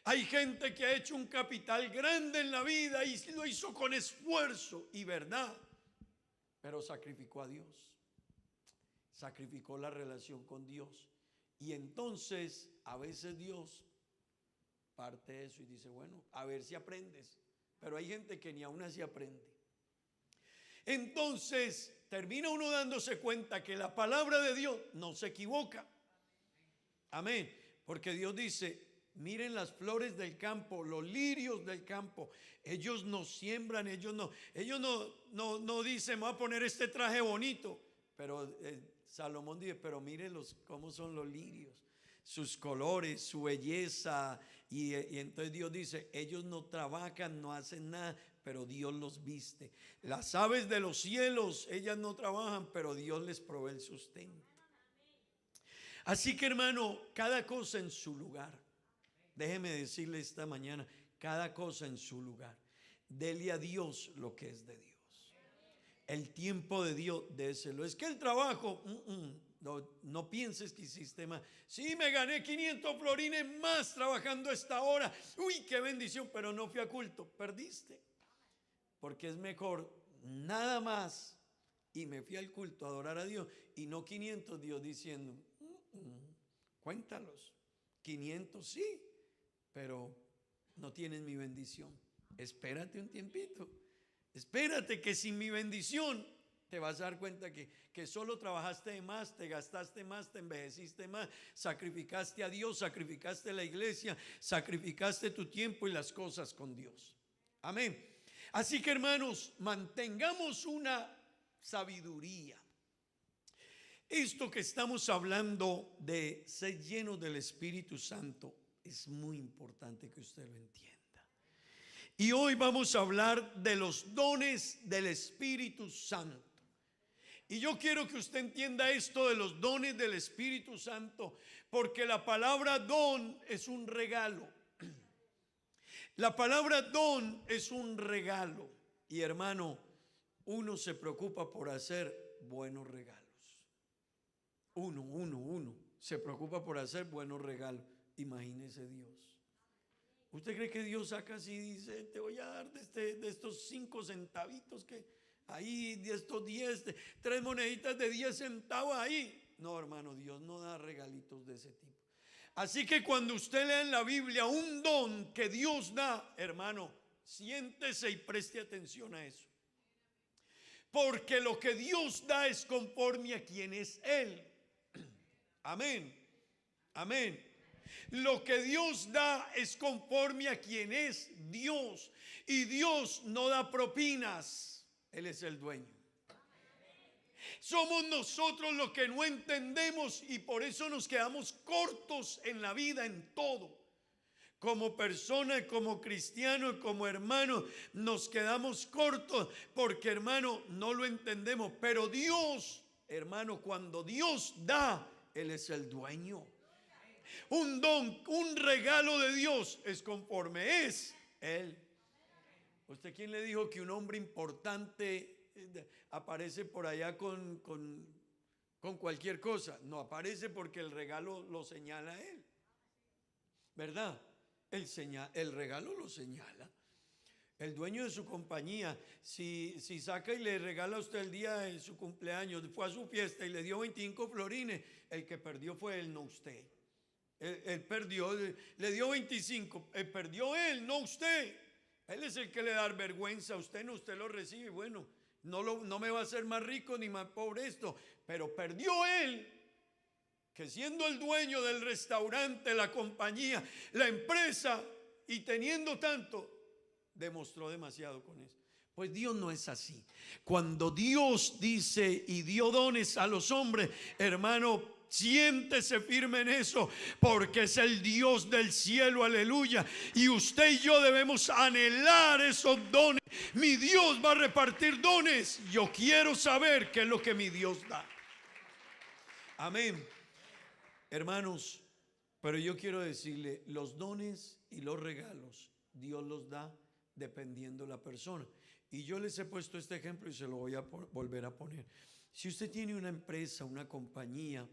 Hay gente que ha hecho un capital grande en la vida y lo hizo con esfuerzo y verdad, pero sacrificó a Dios. Sacrificó la relación con Dios. Y entonces a veces Dios parte de eso y dice, bueno, a ver si aprendes. Pero hay gente que ni aún así aprende. Entonces termina uno dándose cuenta que la palabra de Dios no se equivoca. Amén. Porque Dios dice, miren las flores del campo, los lirios del campo. Ellos no siembran, ellos no dicen, me voy a poner este traje bonito. Pero Salomón dice, pero mírenlos cómo son los lirios, sus colores, su belleza. Y entonces Dios dice, ellos no trabajan, no hacen nada, pero Dios los viste. Las aves de los cielos, ellas no trabajan, pero Dios les provee el sustento. Así que hermano, cada cosa en su lugar. Déjeme decirle esta mañana, cada cosa en su lugar. Dele a Dios lo que es de Dios. El tiempo de Dios, déselo. Es que el trabajo, no pienses que hiciste más. Sí, me gané 500 florines más trabajando esta hora. Uy, qué bendición, pero no fui a culto. Perdiste. Porque es mejor nada más y me fui al culto a adorar a Dios y no 500, Dios diciendo, cuéntalos. 500 sí, pero no tienes mi bendición. Espérate un tiempito. Espérate que sin mi bendición te vas a dar cuenta que solo trabajaste de más, te gastaste más, te envejeciste más, sacrificaste a Dios, sacrificaste la iglesia, sacrificaste tu tiempo y las cosas con Dios. Amén. Así que hermanos, mantengamos una sabiduría. Esto que estamos hablando de ser llenos del Espíritu Santo es muy importante que usted lo entienda. Y hoy vamos a hablar de los dones del Espíritu Santo. Y yo quiero que usted entienda esto de los dones del Espíritu Santo, porque la palabra don es un regalo. La palabra don es un regalo. Y hermano, uno se preocupa por hacer buenos regalos. Uno se preocupa por hacer buenos regalos. Imagínese Dios. ¿Usted cree que Dios saca así y dice, te voy a dar de estos 5 centavitos que ahí, de estos 10, 3 moneditas de 10 centavos ahí? No, hermano, Dios no da regalitos de ese tipo. Así que cuando usted lea en la Biblia un don que Dios da, hermano, siéntese y preste atención a eso. Porque lo que Dios da es conforme a quien es Él. Amén. Amén. Lo que Dios da es conforme a quien es Dios. Y Dios no da propinas. Él es el dueño. Somos nosotros los que no entendemos y por eso nos quedamos cortos en la vida, en todo. Como persona, como cristiano, como hermano, nos quedamos cortos porque, hermano, no lo entendemos. Pero Dios, hermano, cuando Dios da, Él es el dueño. Un don, un regalo de Dios es conforme es Él. ¿Usted quién le dijo que un hombre importante aparece por allá con cualquier cosa? No, aparece porque el regalo lo señala a él, ¿verdad? El regalo lo señala. El dueño de su compañía, si saca y le regala a usted el día de su cumpleaños, fue a su fiesta y le dio 25 florines, el que perdió fue él, no usted. Él perdió, le dio 25, perdió él, no usted. Él es el que le da vergüenza a usted, no, usted lo recibe. Bueno, no me va a hacer más rico ni más pobre esto, pero perdió él, que siendo el dueño del restaurante, la compañía, la empresa, y teniendo tanto, demostró demasiado con eso. Pues Dios no es así. Cuando Dios dice y dio dones a los hombres, hermano, siéntese firme en eso, porque es el Dios del cielo, aleluya. Y usted y yo debemos anhelar esos dones. Mi Dios va a repartir dones. Yo quiero saber qué es lo que mi Dios da. Amén. Hermanos, pero yo quiero decirle, los dones y los regalos, Dios los da dependiendo la persona. Y yo les he puesto este ejemplo y se lo voy a volver a poner. Si usted tiene una empresa, una compañía,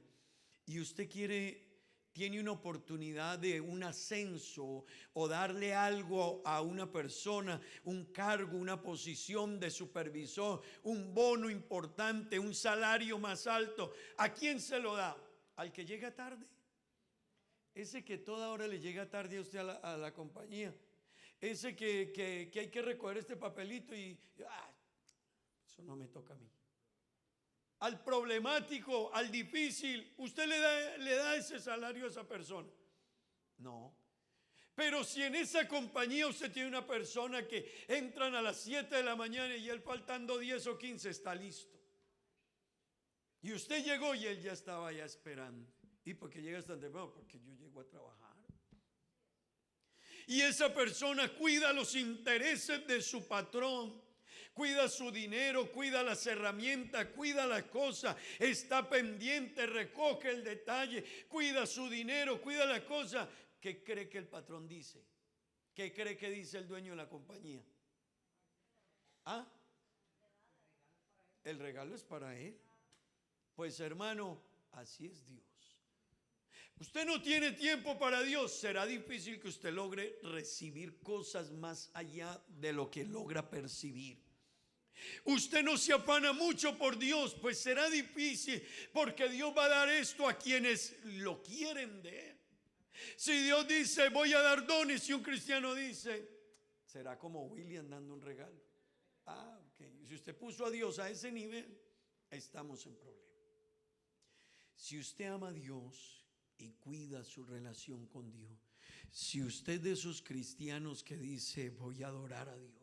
y usted tiene una oportunidad de un ascenso o darle algo a una persona, un cargo, una posición de supervisor, un bono importante, un salario más alto, ¿a quién se lo da? ¿Al que llega tarde? Ese que toda hora le llega tarde a usted a la compañía. Ese que hay que recoger este papelito y eso no me toca a mí. Al problemático, al difícil, ¿usted le da ese salario a esa persona? No. Pero si en esa compañía usted tiene una persona que entran a las 7 de la mañana y él faltando 10 o 15 está listo. Y usted llegó y él ya estaba ya esperando. ¿Y por qué llegas tan temprano? Porque yo llego a trabajar. Y esa persona cuida los intereses de su patrón, cuida su dinero, cuida las herramientas, cuida las cosas, está pendiente, recoge el detalle, cuida su dinero, cuida las cosas. ¿Qué cree que el patrón dice? ¿Qué cree que dice el dueño de la compañía? ¿Ah? El regalo es para él. Pues hermano, así es Dios. Usted no tiene tiempo para Dios, será difícil que usted logre recibir cosas más allá de lo que logra percibir. Usted no se afana mucho por Dios, pues será difícil, porque Dios va a dar esto a quienes lo quieren de Él. Si Dios dice voy a dar dones y un cristiano dice, será como William dando un regalo. Ok. Si usted puso a Dios a ese nivel, estamos en problema. Si usted ama a Dios y cuida su relación con Dios, si usted es de esos cristianos que dice voy a adorar a Dios,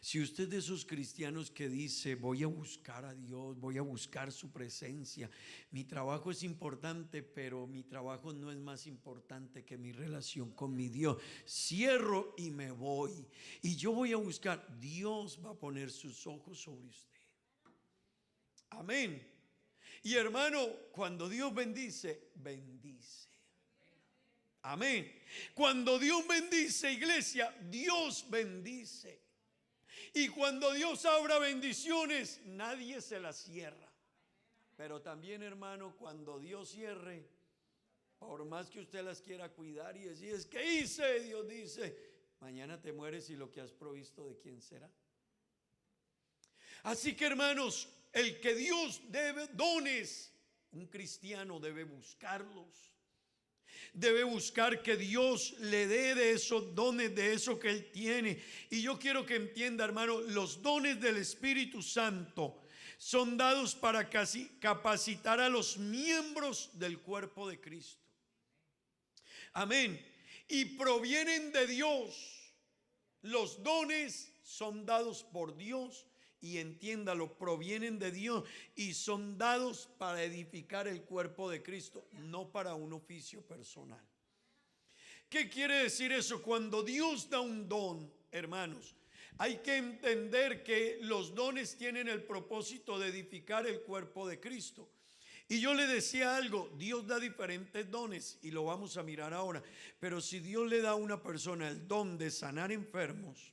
si usted es de esos cristianos que dice voy a buscar a Dios, voy a buscar su presencia, mi trabajo es importante, pero mi trabajo no es más importante que mi relación con mi Dios, cierro y me voy y yo voy a buscar, Dios va a poner sus ojos sobre usted. Amén. Y hermano, cuando Dios bendice, bendice. Amén. Cuando Dios bendice, iglesia, Dios bendice. Y cuando Dios abra bendiciones, nadie se las cierra. Pero también, hermano, cuando Dios cierre, por más que usted las quiera cuidar y decir, es que hice, Dios dice, mañana te mueres y lo que has provisto, ¿de quién será? Así que, hermanos, el que Dios debe dones, un cristiano debe buscarlos. Debe buscar que Dios le dé de esos dones, de eso que Él tiene. Y yo quiero que entienda, hermano, los dones del Espíritu Santo son dados para capacitar a los miembros del cuerpo de Cristo. Amén. Y provienen de Dios. Los dones son dados por Dios. Y entiéndalo, provienen de Dios y son dados para edificar el cuerpo de Cristo, no para un oficio personal. ¿Qué quiere decir eso? Cuando Dios da un don, hermanos, hay que entender que los dones tienen el propósito de edificar el cuerpo de Cristo. Y yo le decía algo, Dios da diferentes dones y lo vamos a mirar ahora. Pero si Dios le da a una persona el don de sanar enfermos,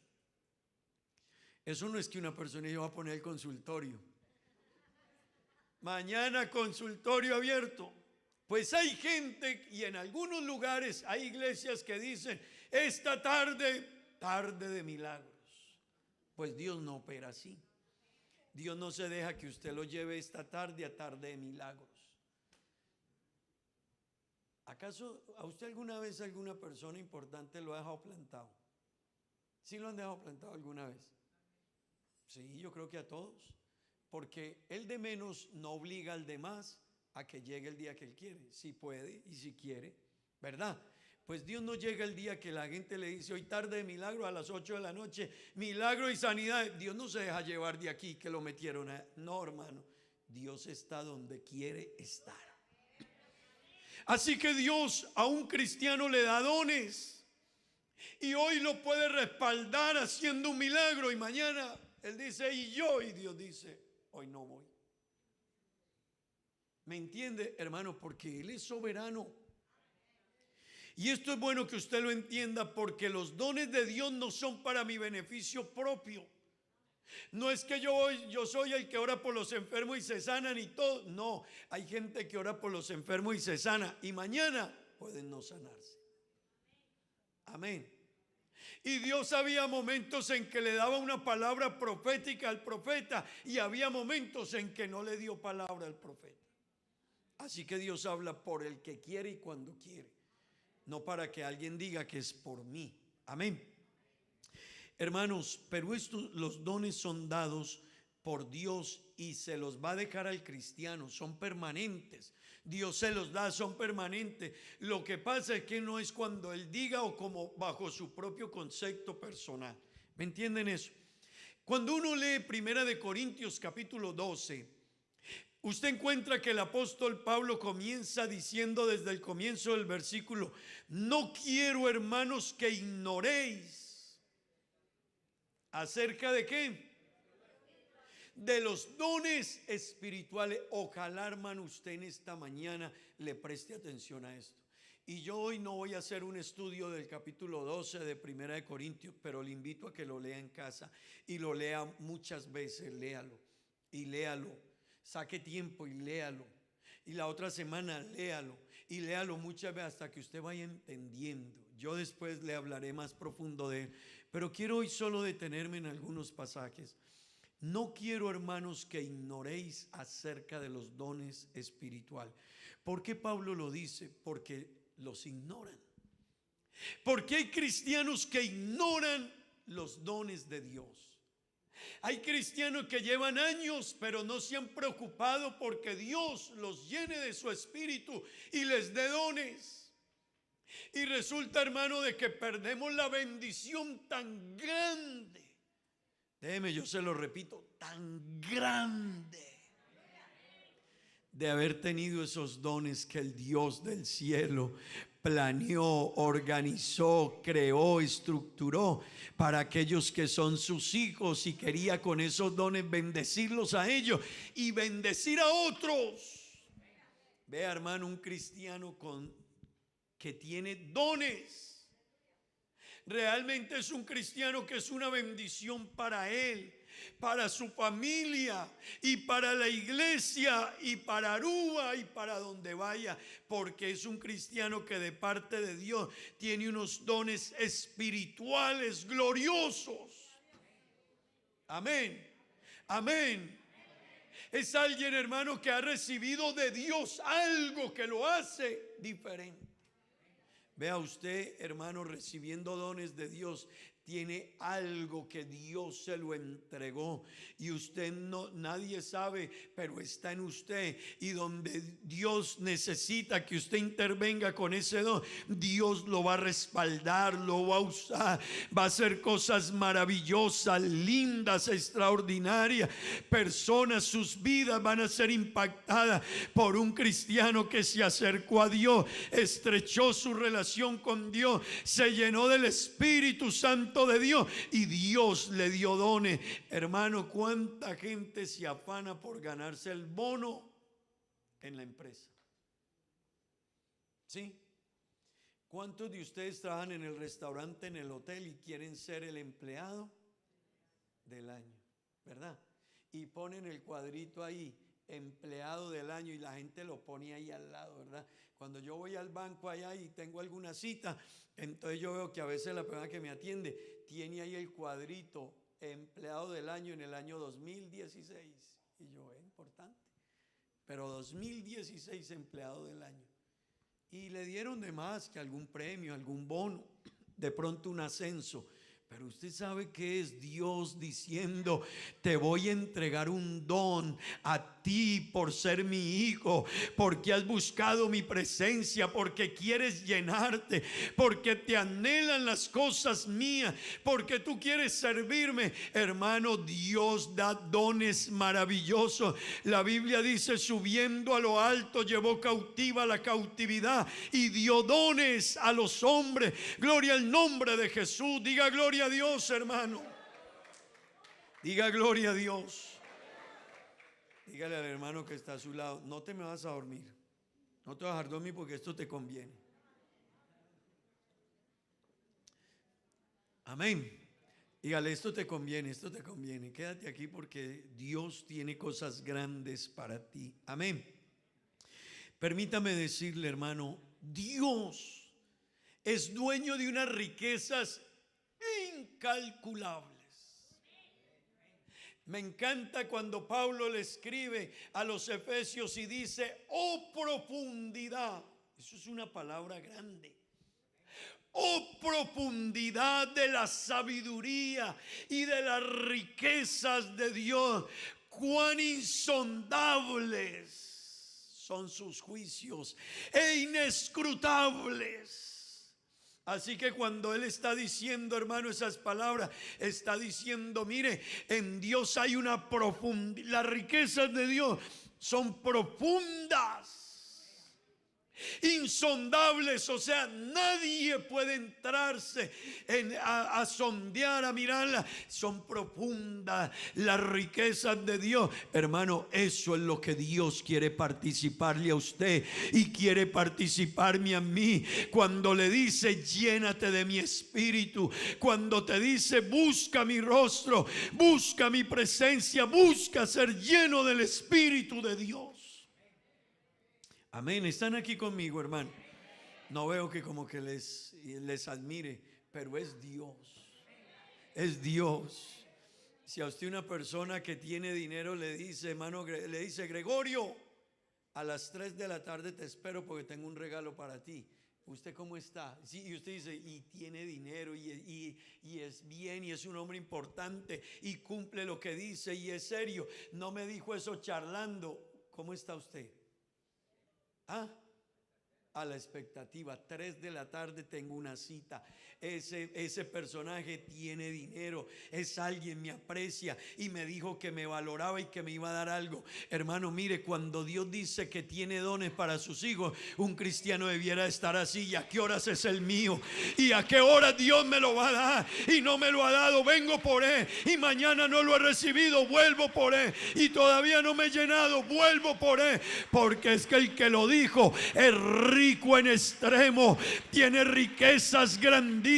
eso no es que una persona iba a poner el consultorio. Mañana consultorio abierto. Pues hay gente y en algunos lugares hay iglesias que dicen, esta tarde, tarde de milagros. Pues Dios no opera así. Dios no se deja que usted lo lleve esta tarde a tarde de milagros. ¿Acaso a usted alguna vez alguna persona importante lo ha dejado plantado? ¿Sí lo han dejado plantado alguna vez? Sí, yo creo que a todos. Porque el de menos no obliga al de más a que llegue el día que él quiere. Si puede y si quiere, ¿verdad? Pues Dios no llega el día que la gente le dice hoy tarde de milagro a las 8 de la noche, milagro y sanidad. Dios no se deja llevar de aquí que lo metieron a... No, hermano, Dios está donde quiere estar. Así que Dios a un cristiano le da dones y hoy lo puede respaldar haciendo un milagro y mañana él dice y Dios dice hoy no voy. ¿Me entiende, hermano? Porque Él es soberano. Y esto es bueno que usted lo entienda, porque los dones de Dios no son para mi beneficio propio. No es que yo soy el que ora por los enfermos y se sanan y todo. No, hay gente que ora por los enfermos y se sana y mañana pueden no sanarse. Amén. Y Dios había momentos en que le daba una palabra profética al profeta y había momentos en que no le dio palabra al profeta. Así que Dios habla por el que quiere y cuando quiere, no para que alguien diga que es por mí. Amén. Hermanos, pero los dones son dados por Dios y se los va a dejar al cristiano, son permanentes. Dios se los da, son permanentes. Lo que pasa es que no es cuando Él diga o como bajo su propio concepto personal. ¿Me entienden eso? Cuando uno lee 1 Corintios capítulo 12, usted encuentra que el apóstol Pablo comienza diciendo desde el comienzo del versículo: no quiero, hermanos, que ignoréis acerca de qué, de los dones espirituales. Ojalá, hermano, usted en esta mañana le preste atención a esto. Y yo hoy no voy a hacer un estudio del capítulo 12 de 1 Corintios, pero le invito a que lo lea en casa y lo lea muchas veces. Léalo y léalo. Saque tiempo y léalo. Y la otra semana léalo. Y léalo muchas veces hasta que usted vaya entendiendo. Yo después le hablaré más profundo de él. Pero quiero hoy solo detenerme en algunos pasajes. No quiero, hermanos, que ignoréis acerca de los dones espirituales. ¿Por qué Pablo lo dice? Porque los ignoran. Porque hay cristianos que ignoran los dones de Dios. Hay cristianos que llevan años, pero no se han preocupado porque Dios los llene de su espíritu y les dé dones. Y resulta, hermano, de que perdemos la bendición tan grande. Déjeme, yo se lo repito, tan grande de haber tenido esos dones que el Dios del cielo planeó, organizó, creó, estructuró para aquellos que son sus hijos, y quería con esos dones bendecirlos a ellos y bendecir a otros. Vea, hermano, un cristiano que tiene dones realmente es un cristiano que es una bendición para él, para su familia y para la iglesia y para Aruba y para donde vaya, porque es un cristiano que de parte de Dios tiene unos dones espirituales gloriosos. Amén, amén. Es alguien, hermano, que ha recibido de Dios algo que lo hace diferente. Vea usted, hermano, recibiendo dones de Dios, tiene algo que Dios se lo entregó y usted nadie sabe, pero está en usted, y donde Dios necesita que usted intervenga con ese don, Dios lo va a respaldar, lo va a usar, va a hacer cosas maravillosas, lindas, extraordinarias. Personas, sus vidas van a ser impactadas por un cristiano que se acercó a Dios, estrechó su relación con Dios, se llenó del Espíritu Santo de Dios y Dios le dio dones. Hermano, cuánta gente se afana por ganarse el bono en la empresa. ¿Sí? ¿Cuántos de ustedes trabajan en el restaurante, en el hotel y quieren ser el empleado del año? ¿Verdad? Y ponen el cuadrito ahí, empleado del año, y la gente lo pone ahí al lado, ¿verdad? Cuando yo voy al banco allá y tengo alguna cita, entonces yo veo que a veces la persona que me atiende tiene ahí el cuadrito empleado del año en el año 2016. Y yo, es importante. Pero 2016 empleado del año. Y le dieron de más que algún premio, algún bono, de pronto un ascenso. Pero usted sabe que es Dios diciendo: te voy a entregar un don a ti por ser mi hijo, porque has buscado mi presencia, porque quieres llenarte, porque te anhelan las cosas mías, porque tú quieres servirme. Hermano, Dios da dones maravillosos. La Biblia dice: subiendo a lo alto llevó cautiva la cautividad y dio dones a los hombres. Gloria al nombre de Jesús. Diga gloria a Dios, hermano. Diga gloria a Dios. Dígale al hermano que está a su lado: no te me vas a dormir, no te vas a dejar dormir porque esto te conviene. Amén. Dígale: esto te conviene, esto te conviene. Quédate aquí porque Dios tiene cosas grandes para ti. Amén. Permítame decirle, hermano, Dios es dueño de unas riquezas incalculables. Me encanta cuando Pablo le escribe a los Efesios y dice: oh profundidad. Eso es una palabra grande. Oh profundidad de la sabiduría y de las riquezas de Dios. Cuán insondables son sus juicios e inescrutables. Así que cuando él está diciendo, hermano, esas palabras, está diciendo: mire, en Dios hay una profundidad. Las riquezas de Dios son profundas, insondables. O sea, nadie puede entrarse a sondear, a mirarla. Son profundas las riquezas de Dios. Hermano, eso es lo que Dios quiere participarle a usted y quiere participarme a mí. Cuando le dice: llénate de mi espíritu, cuando te dice: busca mi rostro, busca mi presencia, busca ser lleno del espíritu de Dios. Amén. ¿Están aquí conmigo, hermano? No veo que como que les admire, pero es Dios. Es Dios. Si a usted una persona que tiene dinero le dice, hermano, le dice: Gregorio, a las 3 de la tarde te espero porque tengo un regalo para ti. ¿Usted cómo está? Sí, y usted dice: y tiene dinero y es bien y es un hombre importante y cumple lo que dice y es serio. No me dijo eso charlando. ¿Cómo está usted? A la expectativa. 3 de la tarde tengo una cita. Ese personaje tiene dinero, es alguien, me aprecia y me dijo que me valoraba y que me iba a dar algo. Hermano, mire, cuando Dios dice que tiene dones para sus hijos, un cristiano debiera estar así: ¿y a qué horas es el mío? ¿Y a qué horas Dios me lo va a dar? Y no me lo ha dado, vengo por él. Y mañana no lo he recibido, vuelvo por él. Y todavía no me he llenado, vuelvo por él. Porque es que el que lo dijo es rico en extremo, tiene riquezas grandísimas.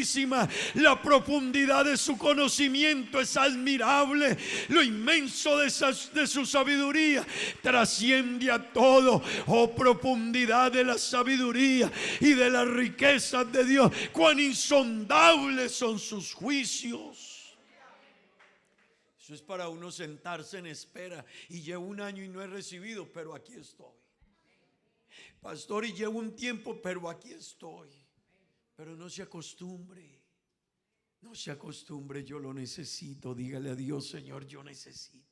La profundidad de su conocimiento es admirable. Lo inmenso de su sabiduría trasciende a todo. Oh profundidad de la sabiduría y de las riquezas de Dios. Cuán insondables son sus juicios. Eso es para uno sentarse en espera. Y llevo un año y no he recibido, pero aquí estoy. Pastor, y llevo un tiempo, pero aquí estoy. Pero no se acostumbre. No se acostumbre. Yo lo necesito. Dígale a Dios: Señor, yo necesito.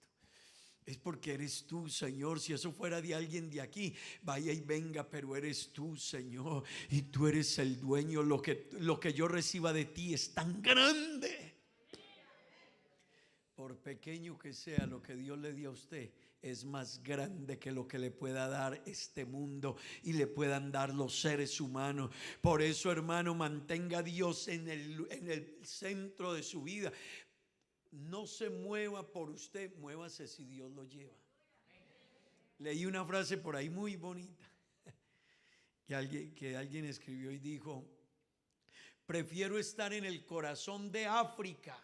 Es porque eres tú, Señor. Si eso fuera de alguien de aquí, vaya y venga, pero eres tú, Señor. Y tú eres el dueño. Lo que yo reciba de ti es tan grande. Por pequeño que sea, lo que Dios le dio a usted es más grande que lo que le pueda dar este mundo y le puedan dar los seres humanos. Por eso, hermano, mantenga a Dios en el centro de su vida. No se mueva por usted, muévase si Dios lo lleva. Leí una frase por ahí muy bonita que alguien escribió y dijo: prefiero estar en el corazón de África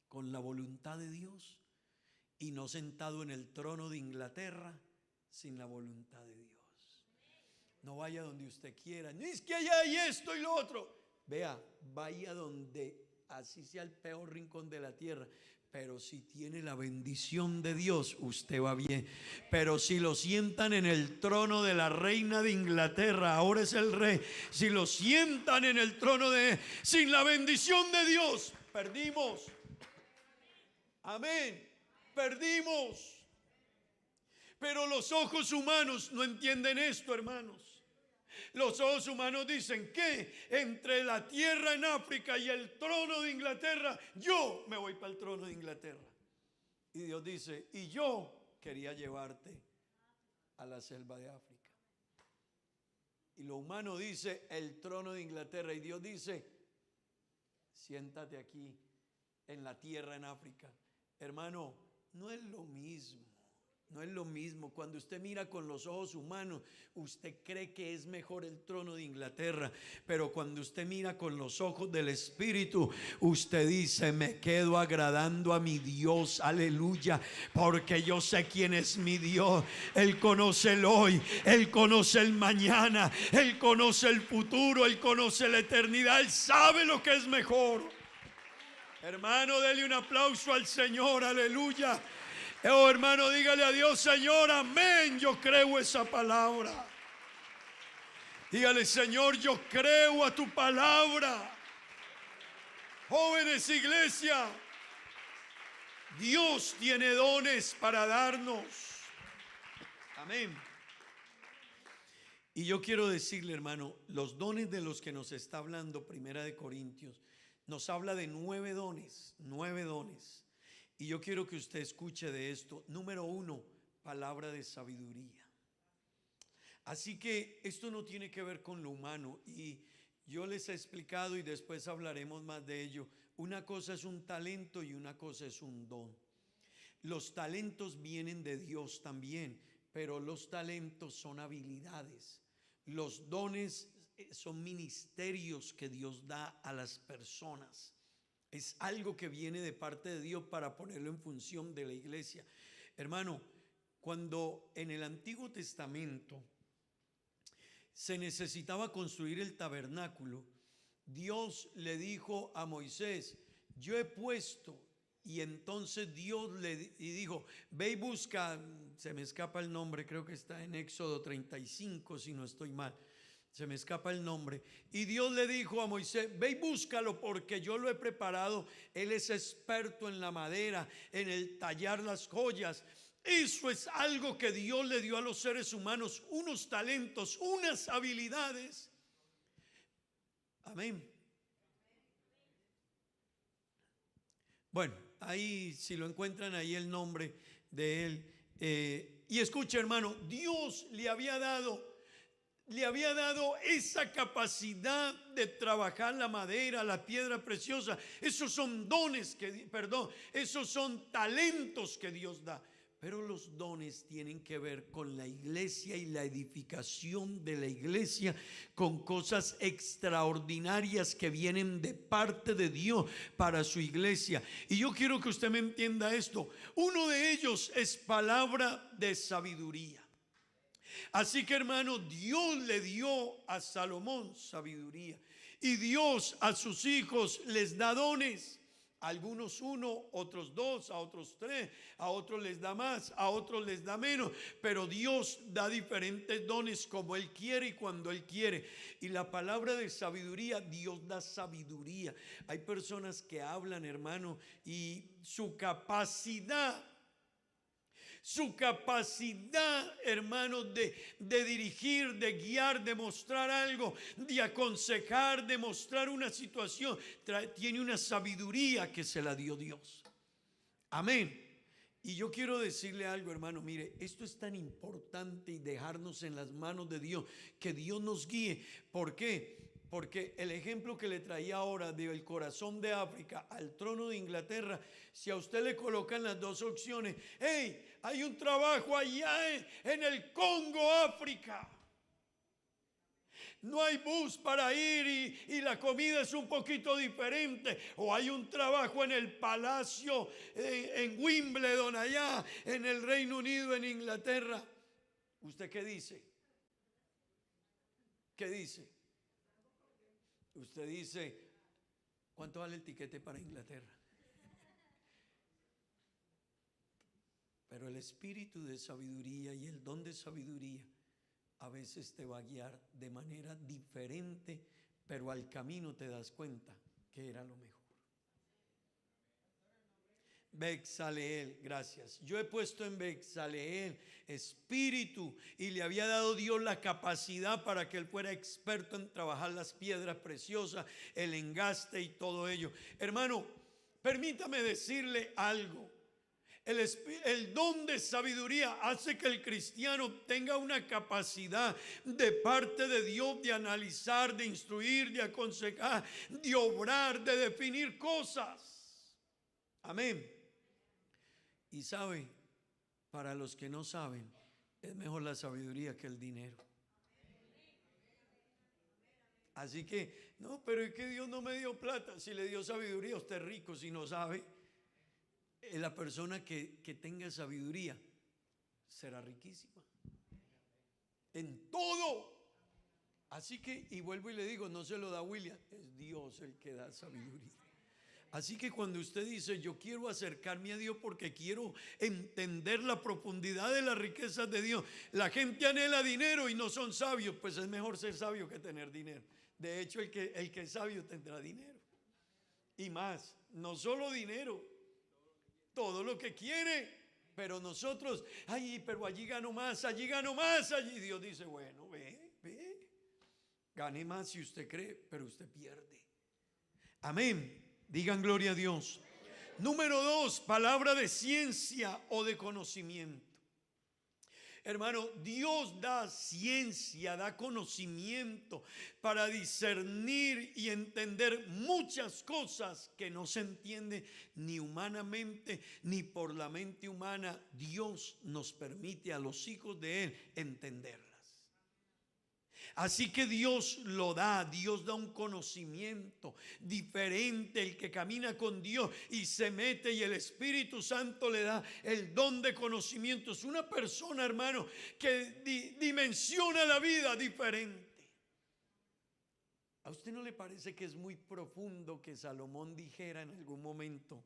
con la voluntad de Dios y no sentado en el trono de Inglaterra sin la voluntad de Dios. No vaya donde usted quiera, no es que allá hay esto y lo otro. Vea, vaya donde así sea el peor rincón de la tierra, pero si tiene la bendición de Dios, usted va bien. Pero si lo sientan en el trono de la reina de Inglaterra, ahora es el rey, si lo sientan en el trono sin la bendición de Dios, perdimos. Amén, perdimos. Pero los ojos humanos no entienden esto, hermanos. Los ojos humanos dicen que entre la tierra en África y el trono de Inglaterra, yo me voy para el trono de Inglaterra. Y Dios dice: y yo quería llevarte a la selva de África. Y lo humano dice: el trono de Inglaterra. Y Dios dice: siéntate aquí en la tierra en África. Hermano, no es lo mismo. No es lo mismo. Cuando usted mira con los ojos humanos, usted cree que es mejor el trono de Inglaterra. Pero cuando usted mira con los ojos del Espíritu, usted dice: me quedo agradando a mi Dios, aleluya, porque yo sé quién es mi Dios. Él conoce el hoy, Él conoce el mañana, Él conoce el futuro, Él conoce la eternidad, Él sabe lo que es mejor. Hermano, dele un aplauso al Señor, aleluya. Oh, hermano, dígale a Dios: Señor, amén, yo creo esa palabra. Dígale: Señor, yo creo a tu palabra. Jóvenes, iglesia, Dios tiene dones para darnos. Amén. Y yo quiero decirle, hermano, los dones de los que nos está hablando Primera de Corintios, nos habla de 9 dones, 9 dones. Y yo quiero que usted escuche de esto. Número 1, palabra de sabiduría. Así que esto no tiene que ver con lo humano. Y yo les he explicado, y después hablaremos más de ello. Una cosa es un talento y una cosa es un don. Los talentos vienen de Dios también, pero los talentos son habilidades. Los dones son ministerios que Dios da a las personas. Es algo que viene de parte de Dios para ponerlo en función de la iglesia. Hermano, cuando en el Antiguo Testamento se necesitaba construir el tabernáculo, Dios le dijo a Moisés: yo he puesto. Y entonces Dios le dijo: ve y busca, se me escapa el nombre, creo que está en Éxodo 35 si no estoy mal. Se me escapa el nombre. Y Dios le dijo a Moisés: ve y búscalo, porque yo lo he preparado. Él es experto en la madera, en el tallar las joyas. Eso es algo que Dios le dio a los seres humanos, unos talentos, unas habilidades. Amén. Bueno, ahí si lo encuentran, ahí el nombre de él. Y escucha, hermano, Dios le había dado esa capacidad de trabajar la madera, la piedra preciosa. Esos son dones esos son talentos que Dios da. Pero los dones tienen que ver con la iglesia y la edificación de la iglesia, con cosas extraordinarias que vienen de parte de Dios para su iglesia. Y yo quiero que usted me entienda esto. Uno de ellos es palabra de sabiduría. Así que, hermano, Dios le dio a Salomón sabiduría, y Dios a sus hijos les da dones. A algunos 1, otros 2, a otros 3, a otros les da más, a otros les da menos, pero Dios da diferentes dones como Él quiere y cuando Él quiere. Y la palabra de sabiduría, Dios da sabiduría. Hay personas que hablan, hermano, y su capacidad, hermano, de dirigir, de guiar, de mostrar algo, de aconsejar, de mostrar una situación, tiene una sabiduría que se la dio Dios. Amén. Y yo quiero decirle algo, hermano, mire, esto es tan importante y dejarnos en las manos de Dios, que Dios nos guíe. ¿Por qué? Porque el ejemplo que le traía ahora del corazón de África al trono de Inglaterra, si a usted le colocan las dos opciones, hey, hay un trabajo allá en el Congo, África. No hay bus para ir y la comida es un poquito diferente. O hay un trabajo en el palacio en Wimbledon, allá en el Reino Unido, en Inglaterra. ¿Usted qué dice? ¿Qué dice? Usted dice, ¿cuánto vale el tiquete para Inglaterra? Pero el espíritu de sabiduría y el don de sabiduría a veces te va a guiar de manera diferente, pero al camino te das cuenta que era lo mejor. Bezaleel, gracias. Yo he puesto en Bezaleel espíritu, y le había dado Dios la capacidad para que él fuera experto en trabajar las piedras preciosas, el engaste y todo ello. Hermano, permítame decirle algo. El don de sabiduría hace que el cristiano tenga una capacidad de parte de Dios de analizar, de instruir, de aconsejar, de obrar, de definir cosas. Amén. Y sabe, para los que no saben, es mejor la sabiduría que el dinero. Así que, no, pero es que Dios no me dio plata. Si le dio sabiduría, usted es rico. Si no sabe, la persona que tenga sabiduría será riquísima en todo. Así que, y vuelvo y le digo, no se lo da William, es Dios el que da sabiduría. Así que cuando usted dice, yo quiero acercarme a Dios porque quiero entender la profundidad de las riquezas de Dios, la gente anhela dinero y no son sabios. Pues es mejor ser sabio que tener dinero. De hecho, el que es sabio tendrá dinero y más, no solo dinero, todo lo que quiere. Pero nosotros, ay, pero allí gano más, allí gano más, allí. Dios dice, bueno, ve, gane más si usted cree, pero usted pierde. Amén. Digan gloria a Dios. Número 2, palabra de ciencia o de conocimiento. Hermano, Dios da ciencia, da conocimiento para discernir y entender muchas cosas que no se entiende ni humanamente ni por la mente humana. Dios nos permite a los hijos de Él entenderlas. Así que Dios lo da, Dios da un conocimiento diferente. El que camina con Dios y se mete y el Espíritu Santo le da el don de conocimiento. Es una persona, hermano, que dimensiona la vida diferente. ¿A usted no le parece que es muy profundo que Salomón dijera en algún momento,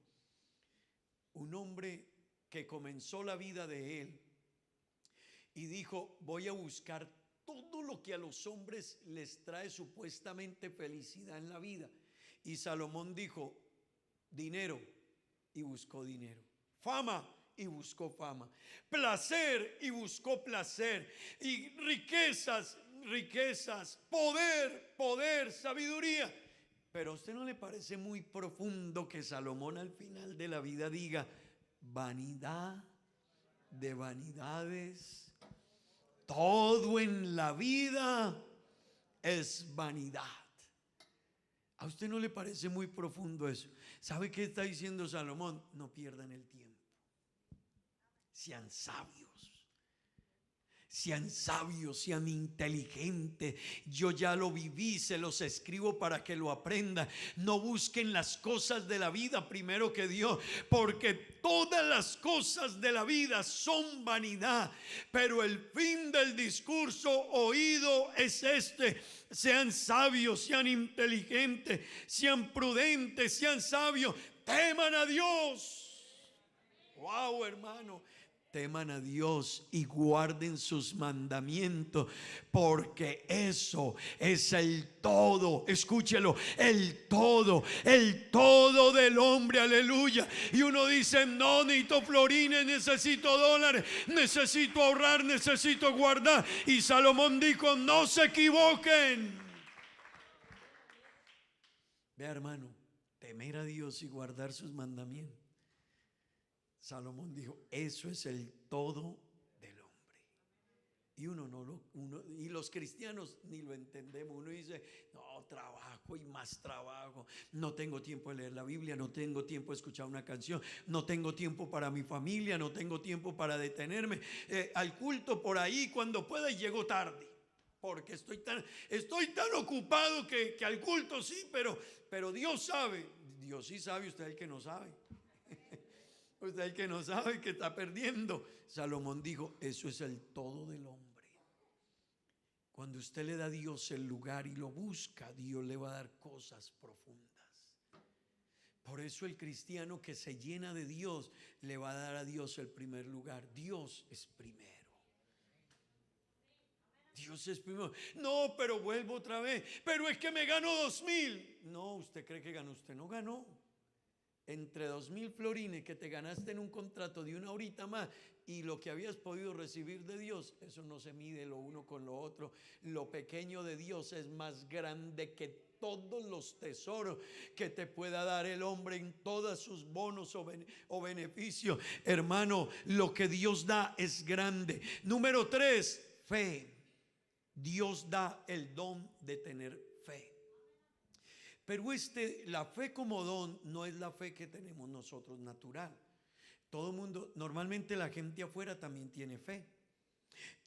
un hombre que comenzó la vida de él y dijo, voy a buscar todo lo que a los hombres les trae supuestamente felicidad en la vida? Y Salomón dijo, dinero, y buscó dinero. Fama, y buscó fama. Placer, y buscó placer. Y riquezas, poder, sabiduría. Pero ¿a usted no le parece muy profundo que Salomón al final de la vida diga, vanidad de vanidades? Todo en la vida es vanidad. ¿A usted no le parece muy profundo eso? ¿Sabe qué está diciendo Salomón? No pierdan el tiempo. Sean sabios. Sean sabios, sean inteligentes. Yo ya lo viví, se los escribo para que lo aprendan. No busquen las cosas de la vida primero que Dios, porque todas las cosas de la vida son vanidad. Pero el fin del discurso oído es este: sean sabios, sean inteligentes, sean prudentes, sean sabios, teman a Dios. Wow, hermano. Teman a Dios y guarden sus mandamientos, porque eso es el todo. Escúchelo, el todo del hombre, aleluya. Y uno dice, no, necesito florines, necesito dólares, necesito ahorrar, necesito guardar. Y Salomón dijo, no se equivoquen. Vea, hermano, temer a Dios y guardar sus mandamientos. Salomón dijo, eso es el todo del hombre. Y y los cristianos ni lo entendemos. Uno dice, no, trabajo y más trabajo. No tengo tiempo de leer la Biblia, no tengo tiempo de escuchar una canción, no tengo tiempo para mi familia, no tengo tiempo para detenerme al culto por ahí cuando pueda y llego tarde. Porque estoy tan ocupado que al culto sí, pero Dios sabe. Dios sí sabe, usted es el que no sabe. Usted es el que no sabe, que está perdiendo. Salomón dijo, eso es el todo del hombre. Cuando usted le da a Dios el lugar y lo busca, Dios le va a dar cosas profundas. Por eso el cristiano que se llena de Dios le va a dar a Dios el primer lugar. Dios es primero. Dios es primero. No, pero vuelvo otra vez. Pero es que me gano 2,000. No, usted cree que ganó. Usted no ganó. Entre 2,000 florines que te ganaste en un contrato de una horita más y lo que habías podido recibir de Dios, eso no se mide lo uno con lo otro. Lo pequeño de Dios es más grande que todos los tesoros que te pueda dar el hombre en todos sus bonos o beneficios. Hermano, lo que Dios da es grande. Número 3, fe. Dios da el don de tener fe. Pero la fe como don no es la fe que tenemos nosotros natural. Todo mundo, normalmente la gente afuera también tiene fe.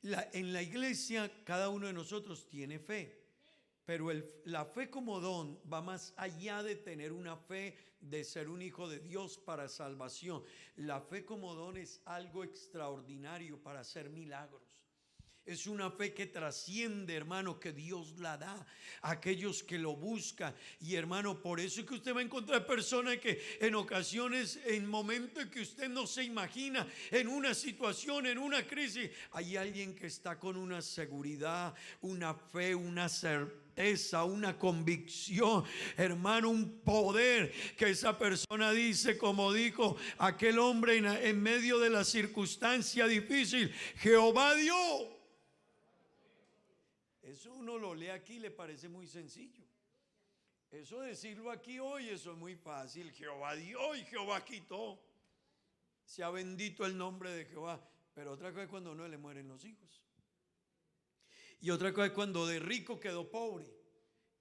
En la iglesia cada uno de nosotros tiene fe. Pero la fe como don va más allá de tener una fe de ser un hijo de Dios para salvación. La fe como don es algo extraordinario para hacer milagros. Es una fe que trasciende, hermano, que Dios la da a aquellos que lo buscan. Y hermano, por eso es que usted va a encontrar personas que en ocasiones, en momentos que usted no se imagina, en una situación, en una crisis, hay alguien que está con una seguridad, una fe, una certeza, una convicción, hermano, un poder que esa persona dice, como dijo aquel hombre en medio de la circunstancia difícil: Jehová dio. Eso uno lo lee aquí y le parece muy sencillo. Eso decirlo aquí hoy, eso es muy fácil. Jehová dio y Jehová quitó. Sea bendito el nombre de Jehová. Pero otra cosa es cuando a uno le mueren los hijos. Y otra cosa es cuando de rico quedó pobre.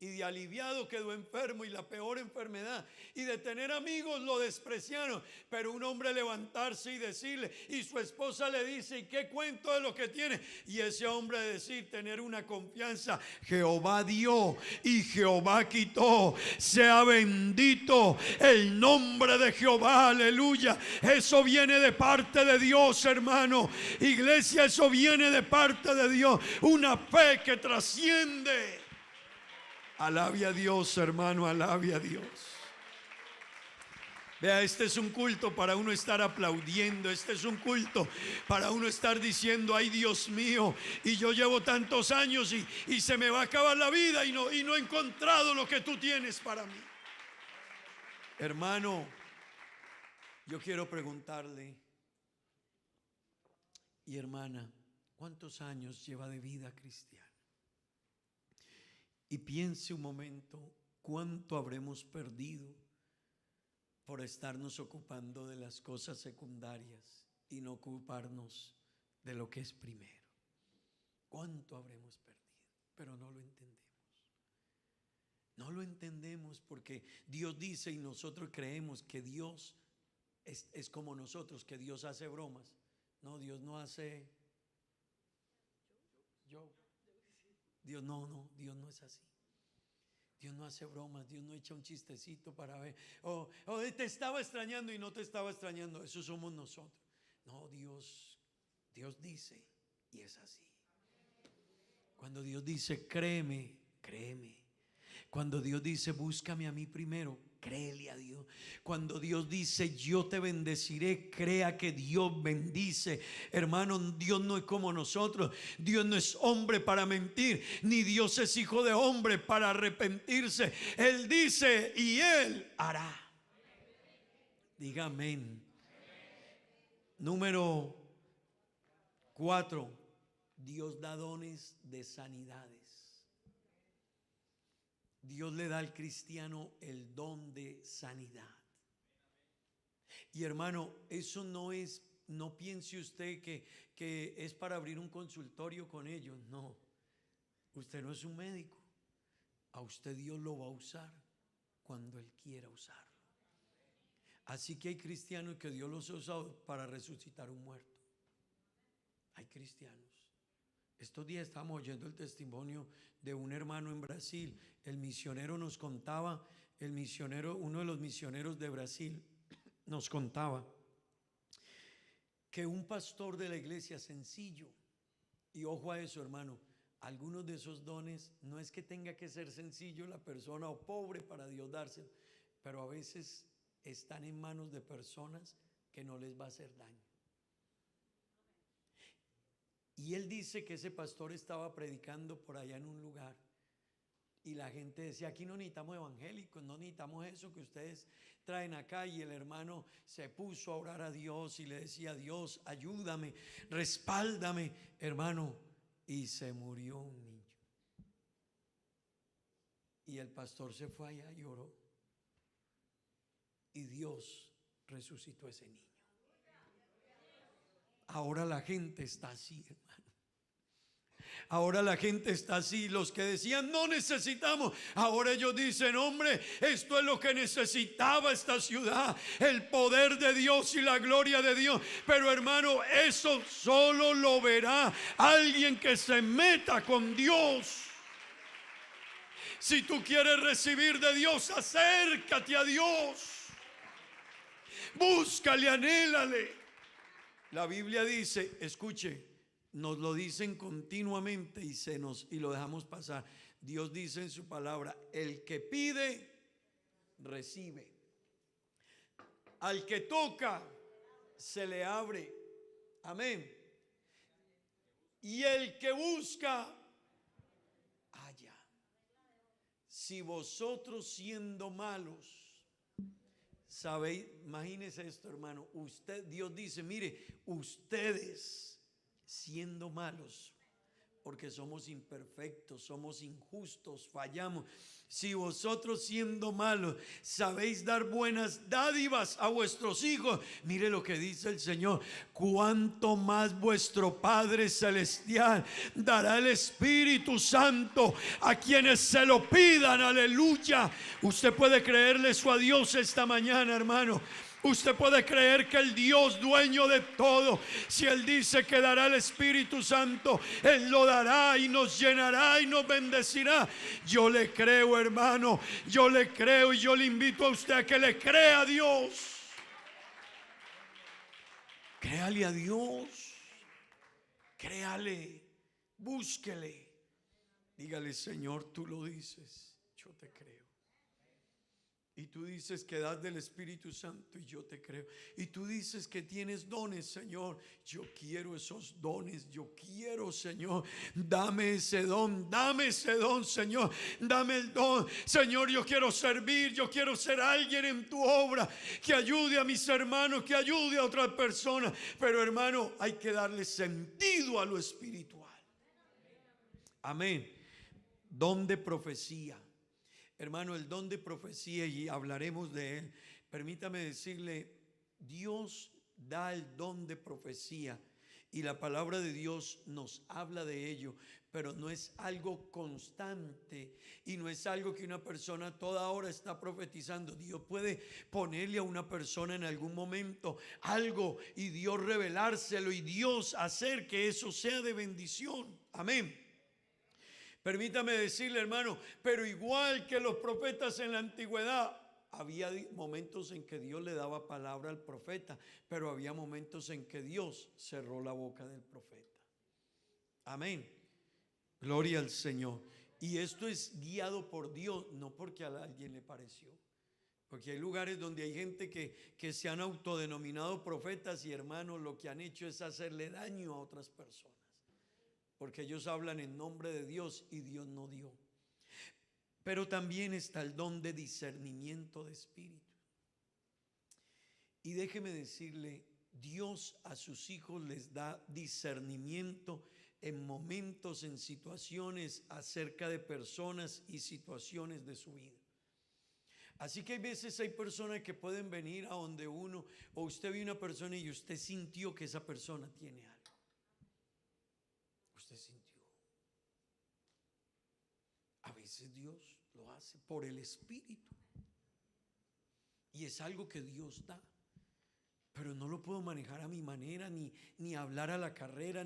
Y de aliviado quedó enfermo, y la peor enfermedad. Y de tener amigos lo despreciaron. Pero un hombre levantarse y decirle, y su esposa le dice, ¿y qué cuento de lo que tiene? Y ese hombre decir, tener una confianza: Jehová dio y Jehová quitó. Sea bendito el nombre de Jehová, aleluya. Eso viene de parte de Dios, hermano. Iglesia, eso viene de parte de Dios. Una fe que trasciende. Alabe a Dios, hermano, alabe a Dios. Vea, este es un culto para uno estar aplaudiendo. Este es un culto para uno estar diciendo: ay, Dios mío, y yo llevo tantos años y se me va a acabar la vida y no he encontrado lo que tú tienes para mí. Hermano, yo quiero preguntarle, y hermana, ¿cuántos años lleva de vida cristiana? Y piense un momento, ¿cuánto habremos perdido por estarnos ocupando de las cosas secundarias y no ocuparnos de lo que es primero? ¿Cuánto habremos perdido? Pero no lo entendemos. No lo entendemos porque Dios dice, y nosotros creemos que Dios es como nosotros, que Dios hace bromas. No, Dios no hace. Dios Dios no es así. Dios no hace bromas, Dios no echa un chistecito para ver, te estaba extrañando y no te estaba extrañando. Eso somos nosotros. No, Dios dice, y es así. Cuando Dios dice, créeme. Cuando Dios dice, búscame a mí primero, créele a Dios. Cuando Dios dice, yo te bendeciré, crea que Dios bendice. Hermano, Dios no es como nosotros. Dios no es hombre para mentir, ni Dios es hijo de hombre para arrepentirse. Él dice y Él hará. Diga amén. Número 4, Dios da dones de sanidades. Dios le da al cristiano el don de sanidad. Y hermano, eso no es no piense usted que es para abrir un consultorio con ellos. No, usted no es un médico. A usted Dios lo va a usar cuando Él quiera usarlo. Así que hay cristianos que Dios los ha usado para resucitar un muerto. Hay cristianos. Estos días estábamos oyendo el testimonio de un hermano en Brasil. El misionero nos contaba, uno de los misioneros de Brasil nos contaba que un pastor de la iglesia sencillo, y ojo a eso, hermano, algunos de esos dones no es que tenga que ser sencillo la persona o pobre para Dios dárselo, pero a veces están en manos de personas que no les va a hacer daño. Y él dice que ese pastor estaba predicando por allá en un lugar y la gente decía: aquí no necesitamos evangélicos, no necesitamos eso que ustedes traen acá. Y el hermano se puso a orar a Dios y le decía: Dios, ayúdame, respáldame, hermano. Y se murió un niño. Y el pastor se fue allá y oró. Y Dios resucitó a ese niño. Ahora la gente está así, hermano. Ahora la gente está así. Los que decían no necesitamos, ahora ellos dicen: hombre, esto es lo que necesitaba esta ciudad, el poder de Dios y la gloria de Dios. Pero hermano, eso solo lo verá alguien que se meta con Dios. Si tú quieres recibir de Dios, acércate a Dios, búscale, anhélale. La Biblia dice, escuche, nos lo dicen continuamente y lo dejamos pasar. Dios dice en su palabra: el que pide, recibe. Al que toca, se le abre. Amén. Y el que busca, halla. Si vosotros siendo malos, sabéis, imagínese esto, hermano. Dios dice: mire, ustedes siendo malos, porque somos imperfectos, somos injustos, fallamos. Si vosotros siendo malos sabéis dar buenas dádivas a vuestros hijos, mire lo que dice el Señor: cuánto más vuestro Padre Celestial dará el Espíritu Santo a quienes se lo pidan. Aleluya. Usted puede creerle eso a Dios esta mañana, hermano. Usted puede creer que el Dios dueño de todo, si Él dice que dará el Espíritu Santo, Él lo dará y nos llenará y nos bendecirá. Yo le creo, hermano, yo le creo, y yo le invito a usted a que le crea a Dios. Créale a Dios, créale, búsquele, dígale: Señor, tú lo dices, yo te creo. Y tú dices que das del Espíritu Santo, y yo te creo. Y tú dices que tienes dones, Señor. Yo quiero esos dones. Yo quiero, Señor. Dame ese don, Señor. Dame el don, Señor. Yo quiero servir. Yo quiero ser alguien en tu obra que ayude a mis hermanos, que ayude a otras personas. Pero, hermano, hay que darle sentido a lo espiritual. Amén. Don de profecía. Hermano, el don de profecía, y hablaremos de él. Permítame decirle, Dios da el don de profecía y la palabra de Dios nos habla de ello, pero no es algo constante y no es algo que una persona toda hora está profetizando. Dios puede ponerle a una persona en algún momento algo y Dios revelárselo y Dios hacer que eso sea de bendición. Amén. Permítame decirle, hermano, pero igual que los profetas en la antigüedad, había momentos en que Dios le daba palabra al profeta, pero había momentos en que Dios cerró la boca del profeta. Amén. Gloria al Señor. Y esto es guiado por Dios, no porque a alguien le pareció. Porque hay lugares donde hay gente que se han autodenominado profetas y, hermanos, lo que han hecho es hacerle daño a otras personas. Porque ellos hablan en nombre de Dios y Dios no dio. Pero también está el don de discernimiento de espíritu. Y déjeme decirle, Dios a sus hijos les da discernimiento en momentos, en situaciones acerca de personas y situaciones de su vida. Así que hay veces hay personas que pueden venir a donde uno, o usted ve una persona y usted sintió que esa persona tiene algo. Usted sintió. A veces Dios lo hace por el Espíritu. Y es algo que Dios da. Pero no lo puedo manejar a mi manera, ni hablar a la carrera,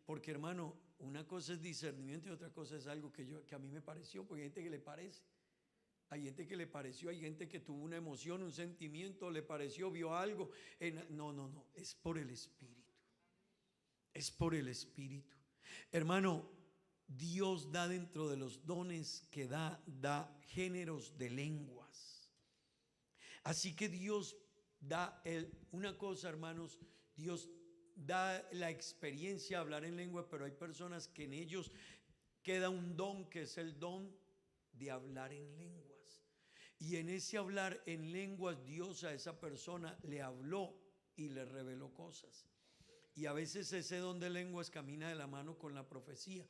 porque hermano, una cosa es discernimiento y otra cosa es algo que a mí me pareció, porque hay gente que le parece. Hay gente que le pareció, hay gente que tuvo una emoción, un sentimiento, le pareció, vio algo. No, es por el Espíritu. Es por el Espíritu. Hermano, Dios da dentro de los dones que da géneros de lenguas. Así que Dios da una cosa, hermanos, Dios da la experiencia de hablar en lengua, pero hay personas que en ellos queda un don que es el don de hablar en lenguas. Y en ese hablar en lenguas, Dios a esa persona le habló y le reveló cosas. Y a veces ese don de lenguas camina de la mano con la profecía,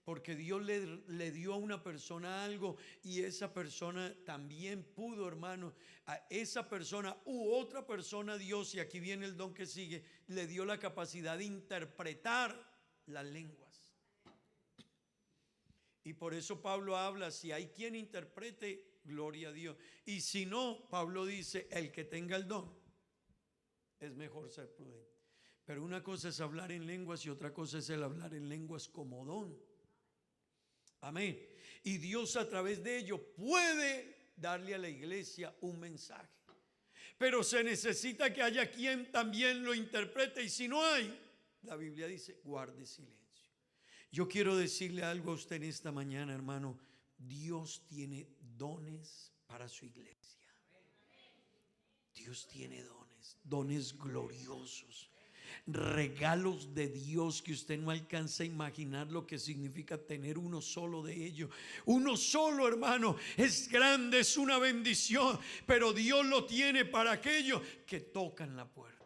porque Dios le dio a una persona algo y esa persona también pudo, hermano, a esa persona u otra persona Dios, y aquí viene el don que sigue, le dio la capacidad de interpretar las lenguas. Y por eso Pablo habla, si hay quien interprete, gloria a Dios. Y si no, Pablo dice, el que tenga el don, es mejor ser prudente. Pero una cosa es hablar en lenguas y otra cosa es el hablar en lenguas como don. Amén. Y Dios a través de ello puede darle a la iglesia un mensaje. Pero se necesita que haya quien también lo interprete. Y si no hay, la Biblia dice, guarde silencio. Yo quiero decirle algo a usted en esta mañana, hermano. Dios tiene dones para su iglesia. Dios tiene dones gloriosos, regalos de Dios que usted no alcanza a imaginar lo que significa tener uno solo de ellos. Uno solo, hermano, es grande, es una bendición, pero Dios lo tiene para aquellos que tocan la puerta,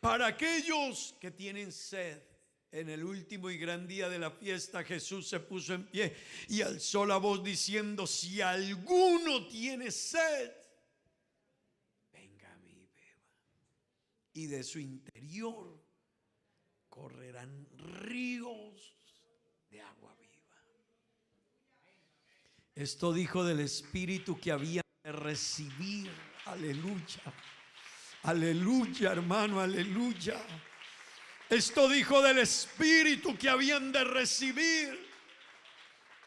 para aquellos que tienen sed. En el último y gran día de la fiesta, Jesús se puso en pie y alzó la voz diciendo, si alguno tiene sed, venga a mí y beba. Y de su interior correrán ríos de agua viva. Esto dijo del Espíritu que había de recibir. Aleluya. Aleluya, hermano, aleluya. Esto dijo del Espíritu que habían de recibir.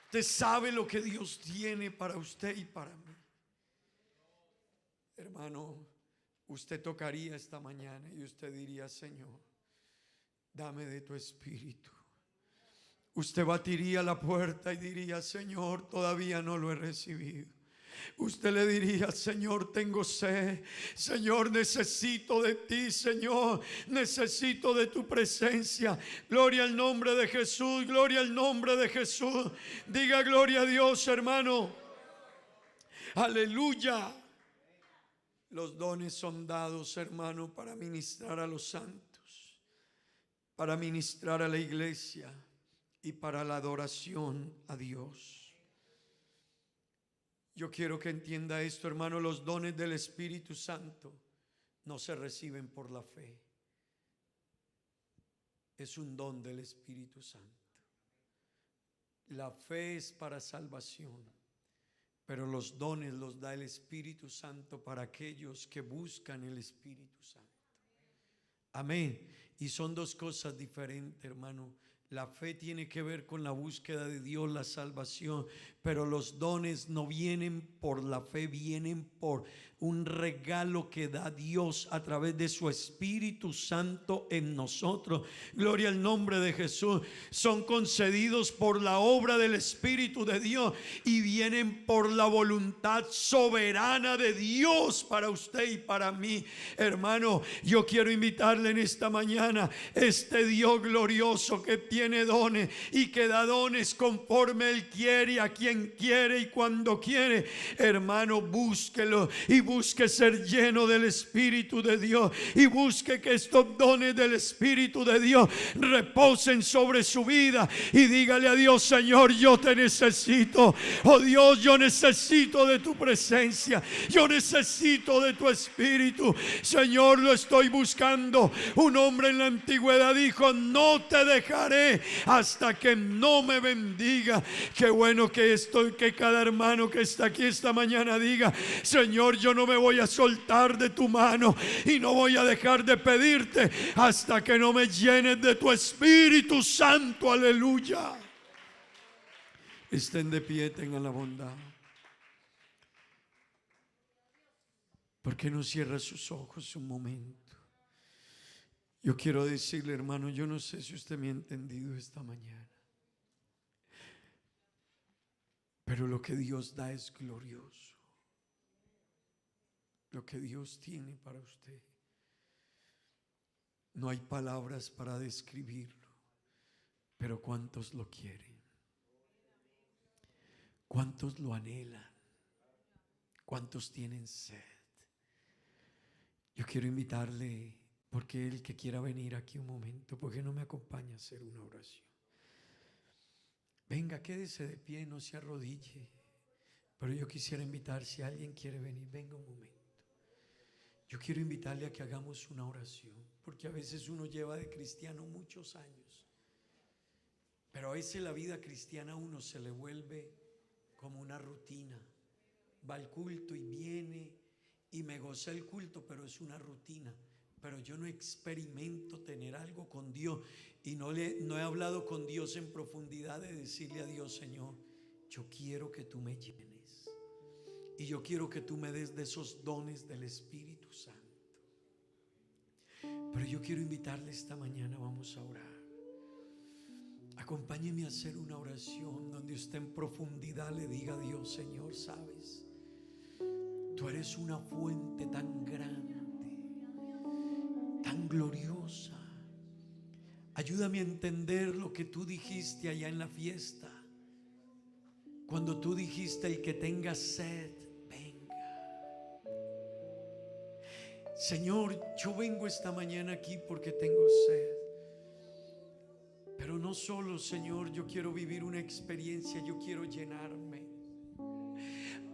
Usted sabe lo que Dios tiene para usted y para mí. Hermano, usted tocaría esta mañana y usted diría, Señor, dame de tu Espíritu. Usted batiría la puerta y diría, Señor, todavía no lo he recibido. Usted le diría, Señor, tengo sed. Señor, necesito de ti. Señor, necesito de tu presencia. Gloria al nombre de Jesús. Gloria al nombre de Jesús. Diga gloria a Dios, hermano. Aleluya. Los dones son dados, hermano, para ministrar a los santos, para ministrar a la iglesia y para la adoración a Dios. Yo quiero que entienda esto, hermano. Los dones del Espíritu Santo no se reciben por la fe. Es un don del Espíritu Santo. La fe es para salvación, pero los dones los da el Espíritu Santo para aquellos que buscan el Espíritu Santo. Amén. Y son dos cosas diferentes, hermano. La fe tiene que ver con la búsqueda de Dios, la salvación, pero los dones no vienen por la fe, vienen por un regalo que da Dios a través de su Espíritu Santo en nosotros. Gloria al nombre de Jesús. Son concedidos por la obra del Espíritu de Dios y vienen por la voluntad soberana de Dios para usted y para mí. Hermano, yo quiero invitarle en esta mañana, este Dios glorioso que tiene dones y que da dones conforme Él quiere y a quien alguien quiere y cuando quiere, hermano, búsquelo y busque ser lleno del Espíritu de Dios y busque que estos dones del Espíritu de Dios reposen sobre su vida y dígale a Dios: Señor, yo te necesito. Oh Dios, yo necesito de tu presencia, yo necesito de tu Espíritu. Señor, lo estoy buscando. Un hombre en la antigüedad dijo: no te dejaré hasta que no me bendiga. Qué bueno que que cada hermano que está aquí esta mañana diga: Señor, yo no me voy a soltar de tu mano y no voy a dejar de pedirte hasta que no me llenes de tu Espíritu Santo. Aleluya. Estén de pie, tengan la bondad. ¿Por qué no cierra sus ojos un momento? Yo quiero decirle, hermano, yo no sé si usted me ha entendido esta mañana, pero lo que Dios da es glorioso. Lo que Dios tiene para usted, no hay palabras para describirlo, pero ¿cuántos lo quieren? ¿Cuántos lo anhelan? ¿Cuántos tienen sed? Yo quiero invitarle, porque el que quiera venir aquí un momento, porque no me acompaña a hacer una oración. Venga, quédese de pie, no se arrodille. Pero yo quisiera invitar, si alguien quiere venir, venga un momento. Yo quiero invitarle a que hagamos una oración, porque a veces uno lleva de cristiano muchos años, pero a veces la vida cristiana a uno se le vuelve como una rutina. Va al culto y viene y me goza el culto, pero es una rutina. Pero yo no experimento tener algo con Dios y no he hablado con Dios en profundidad de decirle a Dios: Señor, yo quiero que tú me llenes y yo quiero que tú me des de esos dones del Espíritu Santo. Pero yo quiero invitarle esta mañana, vamos a orar. Acompáñeme a hacer una oración donde usted en profundidad le diga a Dios: Señor, sabes, tú eres una fuente tan grande, tan gloriosa. Ayúdame a entender lo que tú dijiste allá en la fiesta, cuando tú dijiste: el que tenga sed, venga. Señor, yo vengo esta mañana aquí porque tengo sed. Pero no solo, Señor, yo quiero vivir una experiencia, yo quiero llenarme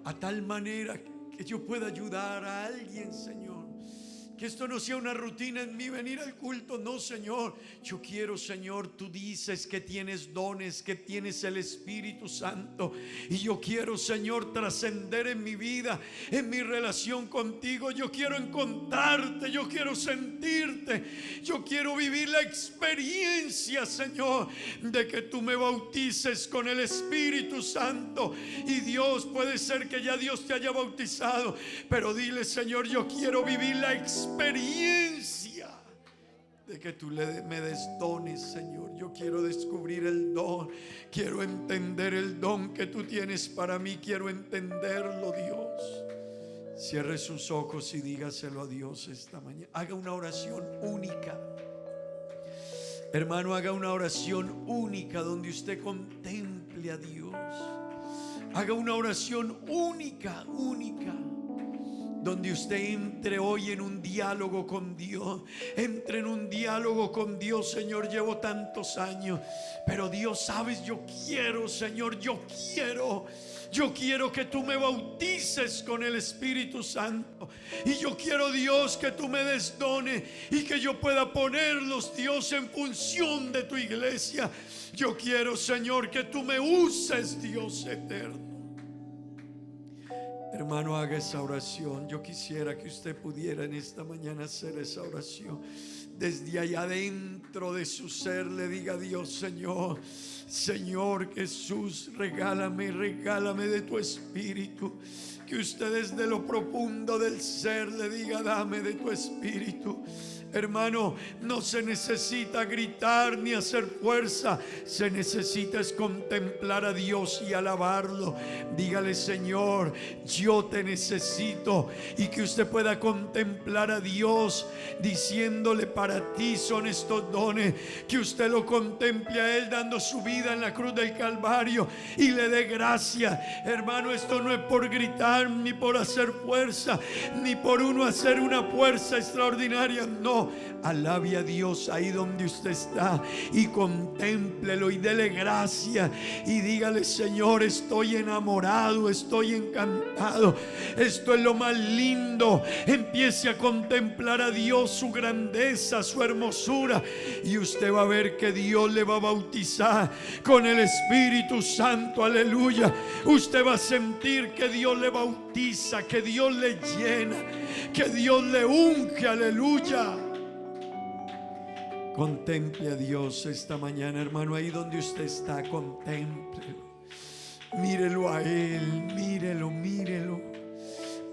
a tal manera que yo pueda ayudar a alguien, Señor. Que esto no sea una rutina en mí venir al culto. No, Señor, yo quiero, Señor, tú dices que tienes dones, que tienes el Espíritu Santo, y yo quiero, Señor, trascender en mi vida, en mi relación contigo. Yo quiero encontrarte, yo quiero sentirte, yo quiero vivir la experiencia, Señor, de que tú me bautices con el Espíritu Santo. Y Dios, puede ser que ya Dios te haya bautizado, pero dile: Señor, yo quiero vivir la experiencia de que tú me des dones, Señor. Yo quiero descubrir el don, quiero entender el don que tú tienes para mí, quiero entenderlo, Dios. Cierre sus ojos y dígaselo a Dios esta mañana. Haga una oración única, hermano, haga una oración única donde usted contemple a Dios. Haga una oración única, donde usted entre hoy en un diálogo con Dios. Entre en un diálogo con Dios. Señor, llevo tantos años, pero Dios, sabes, yo quiero, Señor, yo quiero que tú me bautices con el Espíritu Santo. Y yo quiero, Dios, que tú me des dones y que yo pueda ponerlos, Dios, en función de tu iglesia. Yo quiero, Señor, que tú me uses, Dios eterno. Hermano, haga esa oración. Yo quisiera que usted pudiera en esta mañana hacer esa oración. Desde allá dentro de su ser le diga a Dios: Señor, Señor Jesús, regálame de tu Espíritu. Que usted desde lo profundo del ser le diga: dame de tu Espíritu. Hermano, no se necesita gritar ni hacer fuerza. Se necesita es contemplar a Dios y alabarlo. Dígale: Señor, yo te necesito. Y que usted pueda contemplar a Dios diciéndole: para ti son estos dones. Que usted lo contemple a Él dando su vida en la cruz del Calvario y le dé gracia. Hermano, esto no es por gritar ni por hacer fuerza, ni por uno hacer una fuerza extraordinaria. No, alabe a Dios ahí donde usted está y contémplelo y dele gracia y dígale: Señor, estoy enamorado, estoy encantado, esto es lo más lindo. Empiece a contemplar a Dios, su grandeza, su hermosura, y usted va a ver que Dios le va a bautizar con el Espíritu Santo. Aleluya. Usted va a sentir que Dios le bautiza, que Dios le llena, que Dios le unge. Aleluya. Contemple a Dios esta mañana, hermano, ahí donde usted está, contémplelo. Mírelo a Él, mírelo, mírelo.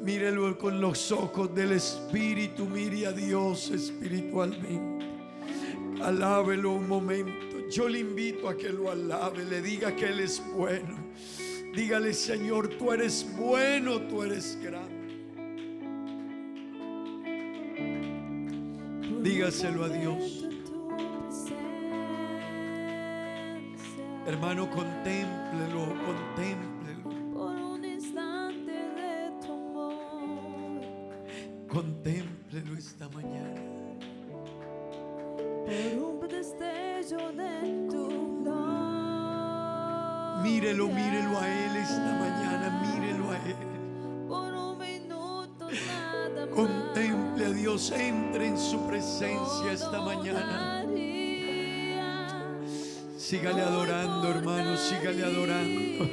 Mírelo con los ojos del Espíritu. Mire a Dios espiritualmente. Alábelo un momento. Yo le invito a que lo alabe, le diga que Él es bueno. Dígale: Señor, tú eres bueno, tú eres grande. Dígaselo a Dios. Hermano, contémplelo, contémplelo. Por un instante de tu amor, Contémplelo esta mañana. por un destello de tu gloria. Mírelo, mírelo a Él esta mañana, mírelo a Él. Por un minuto nada más. Contemple a Dios, entre en su presencia esta mañana. Sígale adorando, hermano, sígale adorando.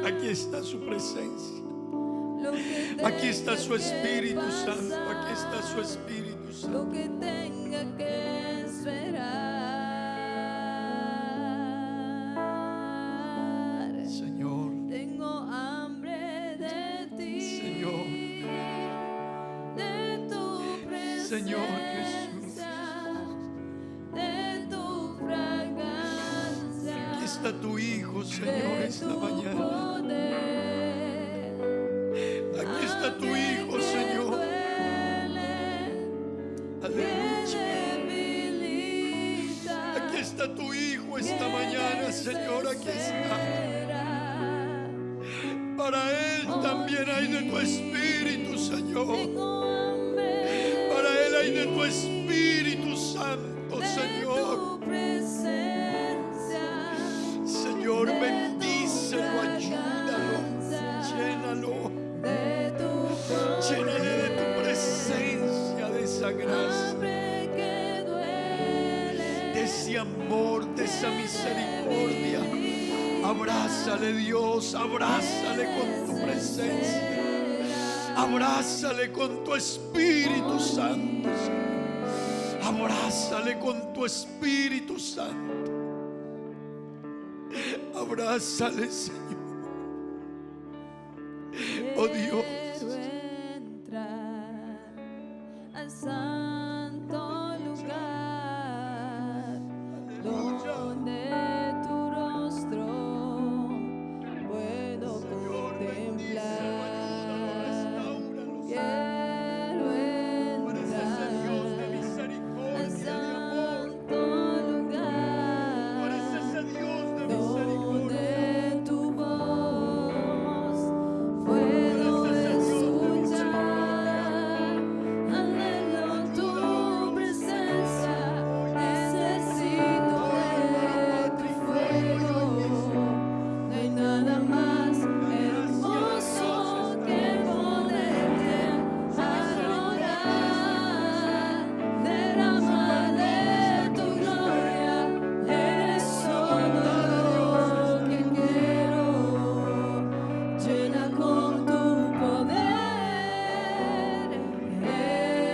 Aquí está su presencia. Aquí está su Espíritu Santo. Aquí está su Espíritu Santo. Lo que tenga que esperar. Señor, Tengo hambre de ti. Señor, De tu presencia. Señor Jesús. De tu fragancia. Aquí está tu Hijo, Señor, De esta tu mañana. poder. Aquí está tu Hijo, Señor. Aleluya. Aquí está tu Hijo esta mañana, Señor. Aquí está. Para Él también hay de tu Espíritu, Señor. Para Él hay de tu Espíritu Santo, Señor. Señor, bendícelo, ayúdalo, llénalo. Llénale de tu presencia, de esa gracia, de ese amor, de esa misericordia. Abrázale, Dios, abrázale con tu presencia. Abrázale con tu Espíritu Santo, Señor. Abrázale con tu Espíritu Santo. Abrázale, Señor. Oh Dios. Quiero entrar al santo lugar donde tu rostro puedo contemplar. Quiero entrar al santo lugar donde tu voz puedo escuchar. Anhelo tu presencia, necesito de tu fuego. No hay nada más hermoso que poderte adorar. Derrama de tu gloria, eres todo lo que quiero. Llena con tu poder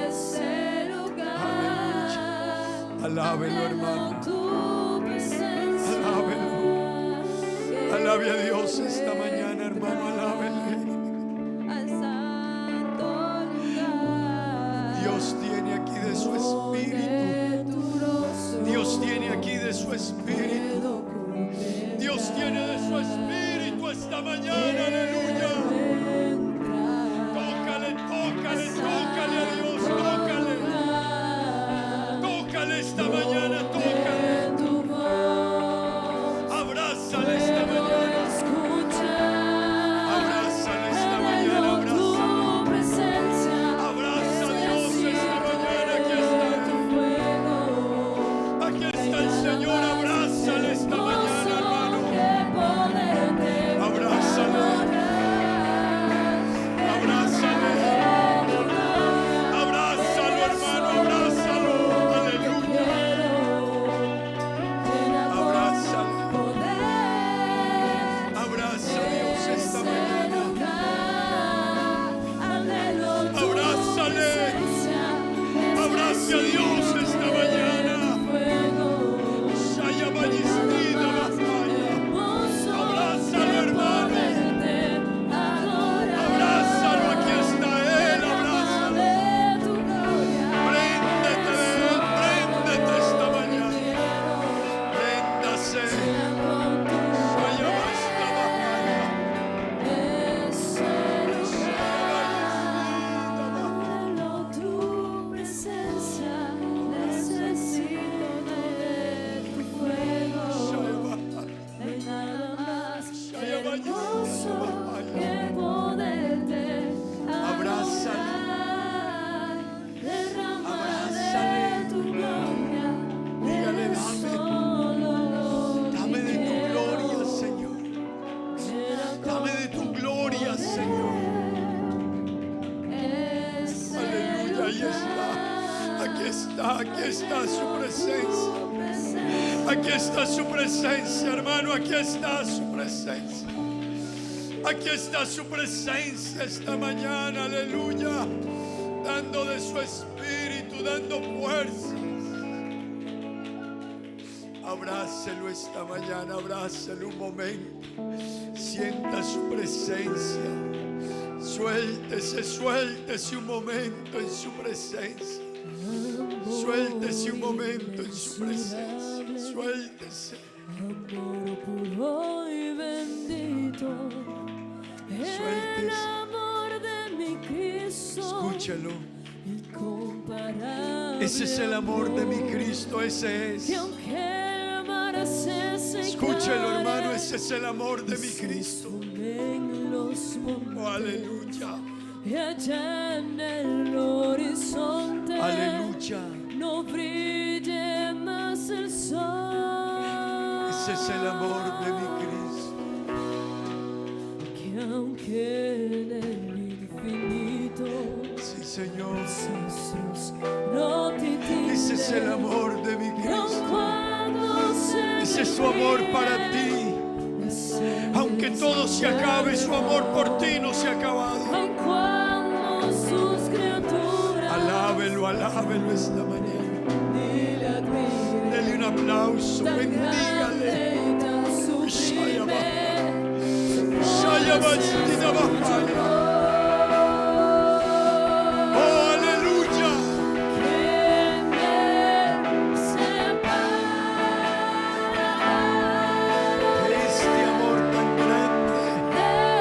ese lugar. Alábelo, hermano. Tu presencia. Alábelo. Alabe a Dios esta mañana, hermano, alábele. Al santo lugar. Dios tiene aquí de de su espíritu. Dios tiene aquí de su espíritu. Dios tiene de su espíritu esta mañana, aleluya. Tócale, tócale, tócale a Dios, tócale. Tócale esta mañana, tócale. Abrázale esta mañana. Abrázale esta mañana, abrázale. Abraza a Dios esta mañana, aquí está el Señor, abrázale esta mañana, hermano. Abrázale. Abrázale. Abrázalo, hermano, abrázalo. Aleluya. Abrázale. Abraza a Dios esta mañana. Abrázale. Abraza a Dios esta mañana. Shaya Ballistida Bafaya. Abrázalo, hermano. Abrázalo, aquí está Él, abrázalo. Préndete de Él, préndete esta mañana. Préndase. Shaya Ballistida Bafaya. Dame de tu gloria, Señor. Dame de tu gloria, Señor. Aleluya, ahí está. Aquí está su presencia. Aquí está su presencia, hermano, aquí está su presencia. Aquí está su presencia esta mañana, aleluya. Dando de su espíritu, dando fuerza. Abrácelo esta mañana, abrácelo un momento. Sienta su presencia. Suéltese, suéltese un momento en su presencia. Suéltese un momento en su presencia. Suéltese. Amor puro y bendito, el amor de mi Cristo, Escúchalo. incomparable. Ese es el amor de mi Cristo, ese es. Que aunque el mar se secare, Escúchalo, hermano, ese es el amor de mi Cristo. en los montes, Oh, aleluya. y allá en el horizonte, Aleluya. no brille más el sol. Ese es el amor de mi Cristo. Que aunque en el infinito Sí, Señor. los astros no titilen, Ese es el amor de mi aun Cristo. cuando se Ese es su amor para ti. Aunque todo se acabe, su amor por ti no se ha acabado. aun cuando sus criaturas Alábelo, alábelo esta mañana. ni le admiren, Dele un aplauso, tan bendígale. grande y tan sublime, Shaya Ballistida Bafaya.